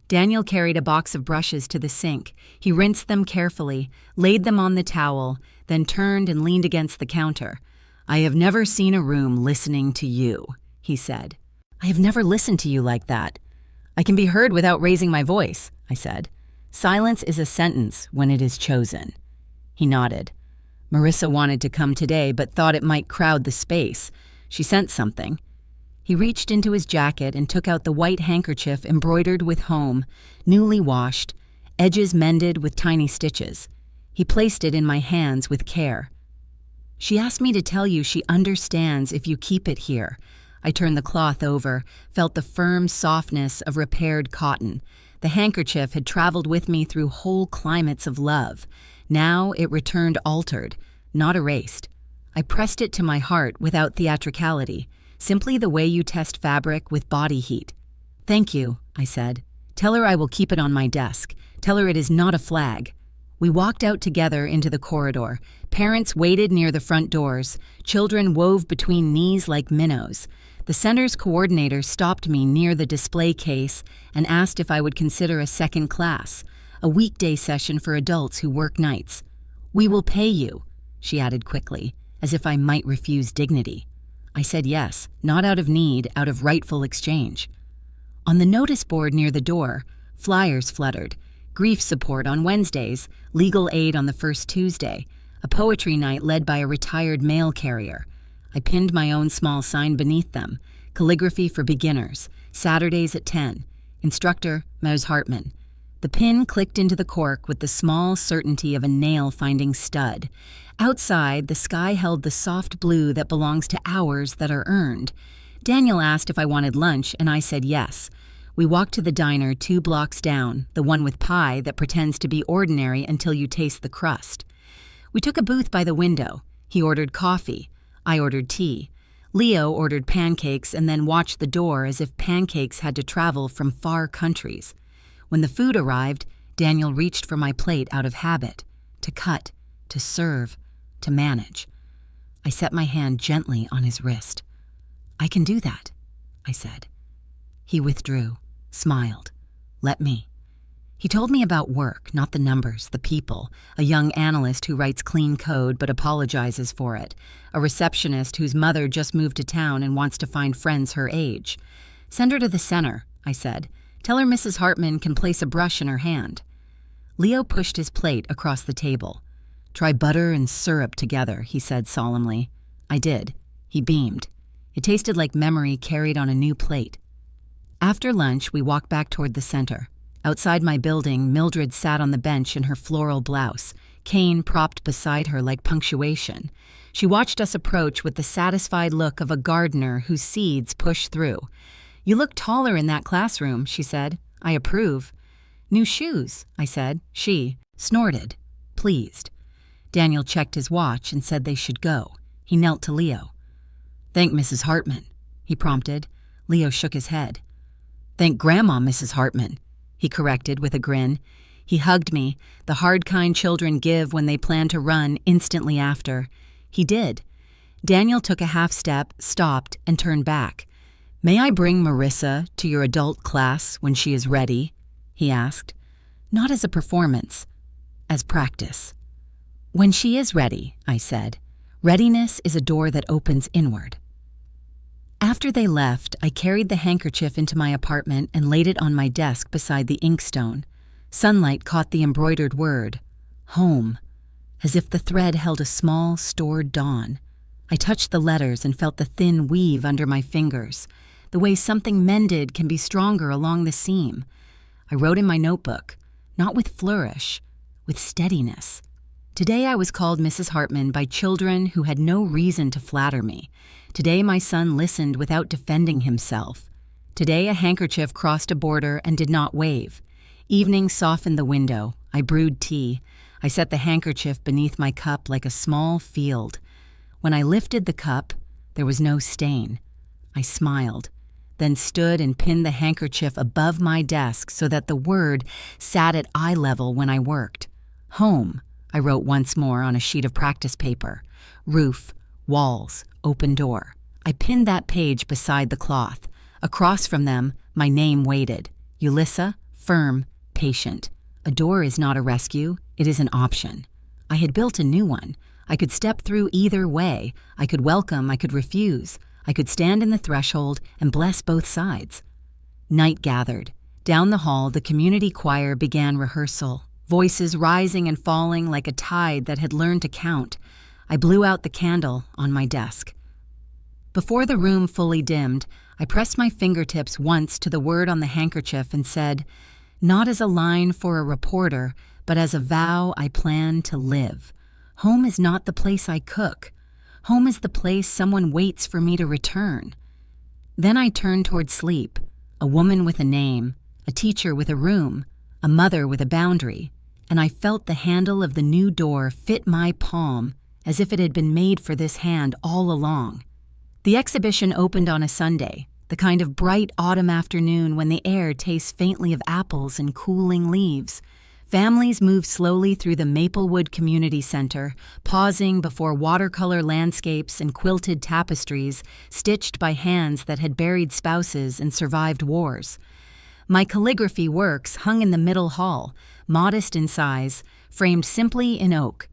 Daniel carried a box of brushes to the sink. He rinsed them carefully, laid them on the towel, then turned and leaned against the counter. "I have never seen a room listening to you," he said. "I have never listened to you like that." "I can be heard without raising my voice," I said. "Silence is a sentence when it is chosen." He nodded. "Marissa wanted to come today but thought it might crowd the space. She sent something." He reached into his jacket and took out the white handkerchief embroidered with home, newly washed, edges mended with tiny stitches. He placed it in my hands with care. "She asked me to tell you she understands if you keep it here." I turned the cloth over, felt the firm softness of repaired cotton. The handkerchief had traveled with me through whole climates of love. Now it returned altered, not erased. I pressed it to my heart without theatricality, simply the way you test fabric with body heat. "Thank you," I said. "Tell her I will keep it on my desk. Tell her it is not a flag." We walked out together into the corridor. Parents waited near the front doors. Children wove between knees like minnows. The center's coordinator stopped me near the display case and asked if I would consider a second class, a weekday session for adults who work nights. "We will pay you," she added quickly, as if I might refuse dignity. I said yes, not out of need, out of rightful exchange. On the notice board near the door, flyers fluttered. Grief support on Wednesdays, legal aid on the first Tuesday, a poetry night led by a retired mail carrier. I pinned my own small sign beneath them, calligraphy for beginners, Saturdays at 10, instructor Ms. Hartman. The pin clicked into the cork with the small certainty of a nail-finding stud. Outside, the sky held the soft blue that belongs to hours that are earned. Daniel asked if I wanted lunch, and I said yes. We walked to the diner 2 blocks down, the one with pie that pretends to be ordinary until you taste the crust. We took a booth by the window. He ordered coffee. I ordered tea. Leo ordered pancakes and then watched the door as if pancakes had to travel from far countries. When the food arrived, Daniel reached for my plate out of habit, to cut, to serve, to manage. I set my hand gently on his wrist. "I can do that," I said. He withdrew, smiled. "Let me." He told me about work, not the numbers, the people, a young analyst who writes clean code but apologizes for it, a receptionist whose mother just moved to town and wants to find friends her age. "Send her to the center," I said. "Tell her Mrs. Hartman can place a brush in her hand." Leo pushed his plate across the table. "Try butter and syrup together," he said solemnly. I did. He beamed. It tasted like memory carried on a new plate. After lunch, we walked back toward the center. Outside my building, Mildred sat on the bench in her floral blouse, cane propped beside her like punctuation. She watched us approach with the satisfied look of a gardener whose seeds push through. "You look taller in that classroom," she said. "I approve." "New shoes," I said. She snorted, pleased. Daniel checked his watch and said they should go. He knelt to Leo. "Thank Mrs. Hartman," he prompted. Leo shook his head. "Thank Grandma, Mrs. Hartman," he corrected with a grin. He hugged me, the hard kind children give when they plan to run instantly after. He did. Daniel took a half step, stopped, and turned back. "May I bring Marissa to your adult class when she is ready?" he asked. "Not as a performance, as practice." "When she is ready," I said. "Readiness is a door that opens inward." After they left, I carried the handkerchief into my apartment and laid it on my desk beside the inkstone. Sunlight caught the embroidered word, home, as if the thread held a small, stored dawn. I touched the letters and felt the thin weave under my fingers, the way something mended can be stronger along the seam. I wrote in my notebook, not with flourish, with steadiness. Today I was called Mrs. Hartman by children who had no reason to flatter me. Today my son listened without defending himself. Today a handkerchief crossed a border and did not wave. Evening softened the window. I brewed tea. I set the handkerchief beneath my cup like a small field. When I lifted the cup, there was no stain. I smiled, then stood and pinned the handkerchief above my desk so that the word sat at eye level when I worked. Home, I wrote once more on a sheet of practice paper. Roof, walls, open door. I pinned that page beside the cloth. Across from them, my name waited. Ulyssa, firm, patient. A door is not a rescue, it is an option. I had built a new one. I could step through either way. I could welcome, I could refuse. I could stand in the threshold and bless both sides. Night gathered. Down the hall, the community choir began rehearsal, voices rising and falling like a tide that had learned to count. I blew out the candle on my desk. Before the room fully dimmed, I pressed my fingertips once to the word on the handkerchief and said, not as a line for a reporter, but as a vow I plan to live. Home is not the place I cook. Home is the place someone waits for me to return. Then I turned toward sleep, a woman with a name, a teacher with a room, a mother with a boundary, and I felt the handle of the new door fit my palm as if it had been made for this hand all along. The exhibition opened on a Sunday, the kind of bright autumn afternoon when the air tastes faintly of apples and cooling leaves. Families moved slowly through the Maplewood Community Center, pausing before watercolor landscapes and quilted tapestries stitched by hands that had buried spouses and survived wars. My calligraphy works hung in the middle hall, modest in size, framed simply in oak.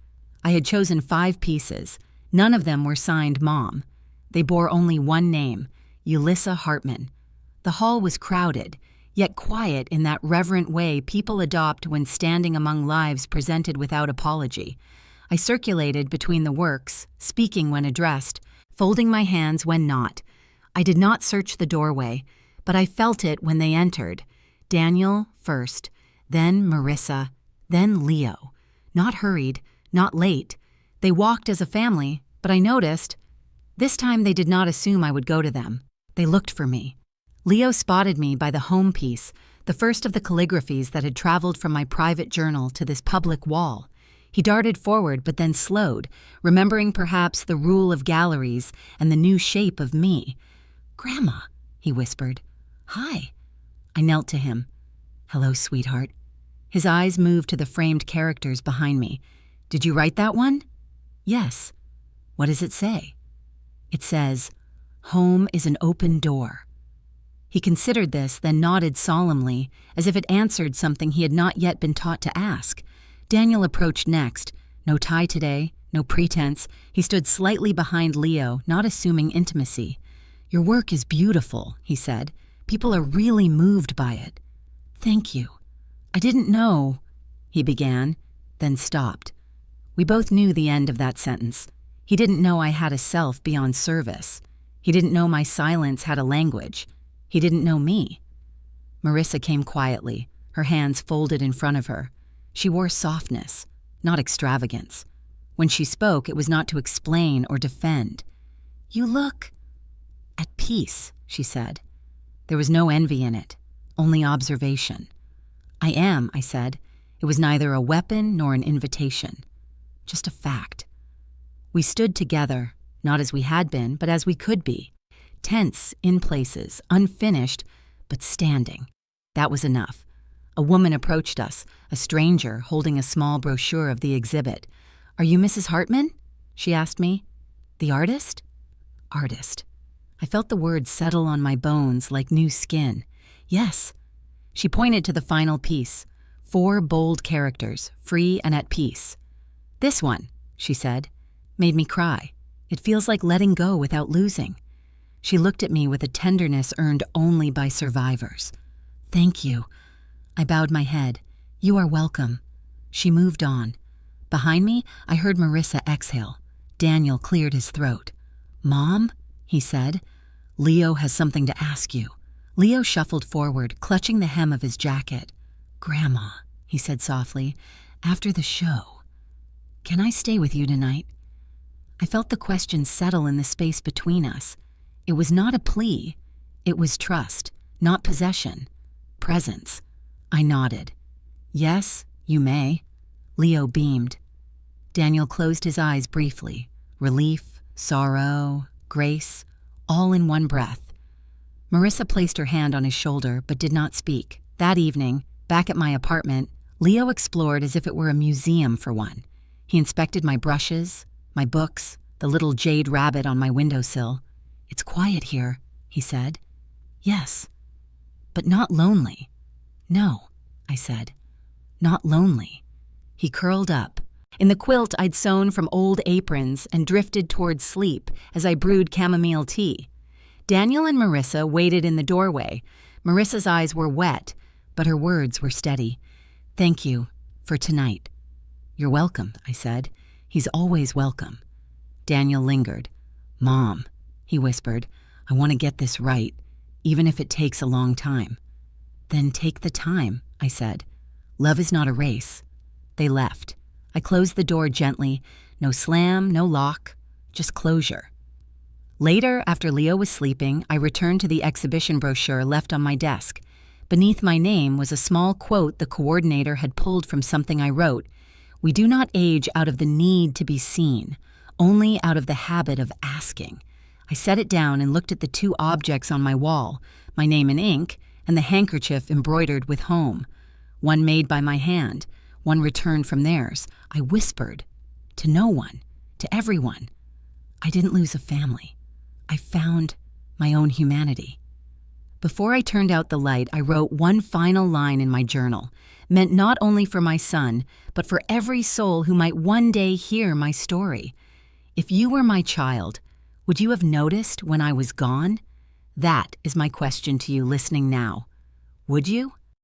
I had chosen 5 pieces. None of them were signed Mom. They bore only one name, Ulyssa Hartman. The hall was crowded, yet quiet in that reverent way people adopt when standing among lives presented without apology. I circulated between the works, speaking when addressed, folding my hands when not. I did not search the doorway, but I felt it when they entered. Daniel first, then Marissa, then Leo. Not hurried, not late. They walked as a family, but I noticed. This time they did not assume I would go to them. They looked for me. Leo spotted me by the home piece, the first of the calligraphies that had traveled from my private journal to this public wall. He darted forward but then slowed, remembering perhaps the rule of galleries and the new shape of me. "Grandma," he whispered. "Hi." I knelt to him. "Hello, sweetheart." His eyes moved to the framed characters behind me. "Did you write that one?" "Yes." "What does it say?" "It says, 'Home is an open door.'" He considered this, then nodded solemnly, as if it answered something he had not yet been taught to ask. Daniel approached next. No tie today, no pretense. He stood slightly behind Leo, not assuming intimacy. "Your work is beautiful," he said. "People are really moved by it." "Thank you. I didn't know," he began, then stopped. We both knew the end of that sentence. He didn't know I had a self beyond service. He didn't know my silence had a language. He didn't know me. Marissa came quietly, her hands folded in front of her. She wore softness, not extravagance. When she spoke, it was not to explain or defend. "You look at peace," she said. There was no envy in it, only observation. "I am," I said. It was neither a weapon nor an invitation, just a fact. We stood together, not as we had been, but as we could be. Tense in places, unfinished, but standing. That was enough. A woman approached us, a stranger holding a small brochure of the exhibit. "Are you Mrs. Hartman?" she asked me. "The artist?" Artist. I felt the word settle on my bones like new skin. "Yes." She pointed to the final piece. 4 bold characters, free and at peace. "This one," she said, made me cry. It feels like letting go without losing. She looked at me with a tenderness earned only by survivors. "Thank you." I bowed my head. "You are welcome." She moved on. Behind me, I heard Marissa exhale. Daniel cleared his throat. "Mom?" he said. "Leo has something to ask you." Leo shuffled forward, clutching the hem of his jacket. "Grandma," he said softly, "after the show." "Can I stay with you tonight?" I felt the question settle in the space between us. It was not a plea. It was trust, not possession. Presence. I nodded. "Yes, you may." Leo beamed. Daniel closed his eyes briefly. Relief, sorrow, grace, all in one breath. Marissa placed her hand on his shoulder but did not speak. That evening, back at my apartment, Leo explored as if it were a museum for one. He inspected my brushes, my books, the little jade rabbit on my windowsill. "It's quiet here," he said. "Yes, but not lonely." "No," I said, "not lonely." He curled up. In the quilt I'd sewn from old aprons and drifted towards sleep as I brewed chamomile tea. Daniel and Marissa waited in the doorway. Marissa's eyes were wet, but her words were steady. "Thank you for tonight." "You're welcome," I said. "He's always welcome." Daniel lingered. "Mom," he whispered, "I want to get this right, even if it takes a long time." "Then take the time," I said. "Love is not a race." They left. I closed the door gently. No slam, no lock, just closure. Later, after Leo was sleeping, I returned to the exhibition brochure left on my desk. Beneath my name was a small quote the coordinator had pulled from something I wrote. "We do not age out of the need to be seen, only out of the habit of asking." I set it down and looked at the two objects on my wall, my name in ink and the handkerchief embroidered with home. One made by my hand, one returned from theirs. I whispered. To no one, to everyone. I didn't lose a family. I found my own humanity. Before I turned out the light, I wrote one final line in my journal, meant not only for my son, but for every soul who might one day hear my story. If you were my child, would you have noticed when I was gone? That is my question to you listening now. Would you?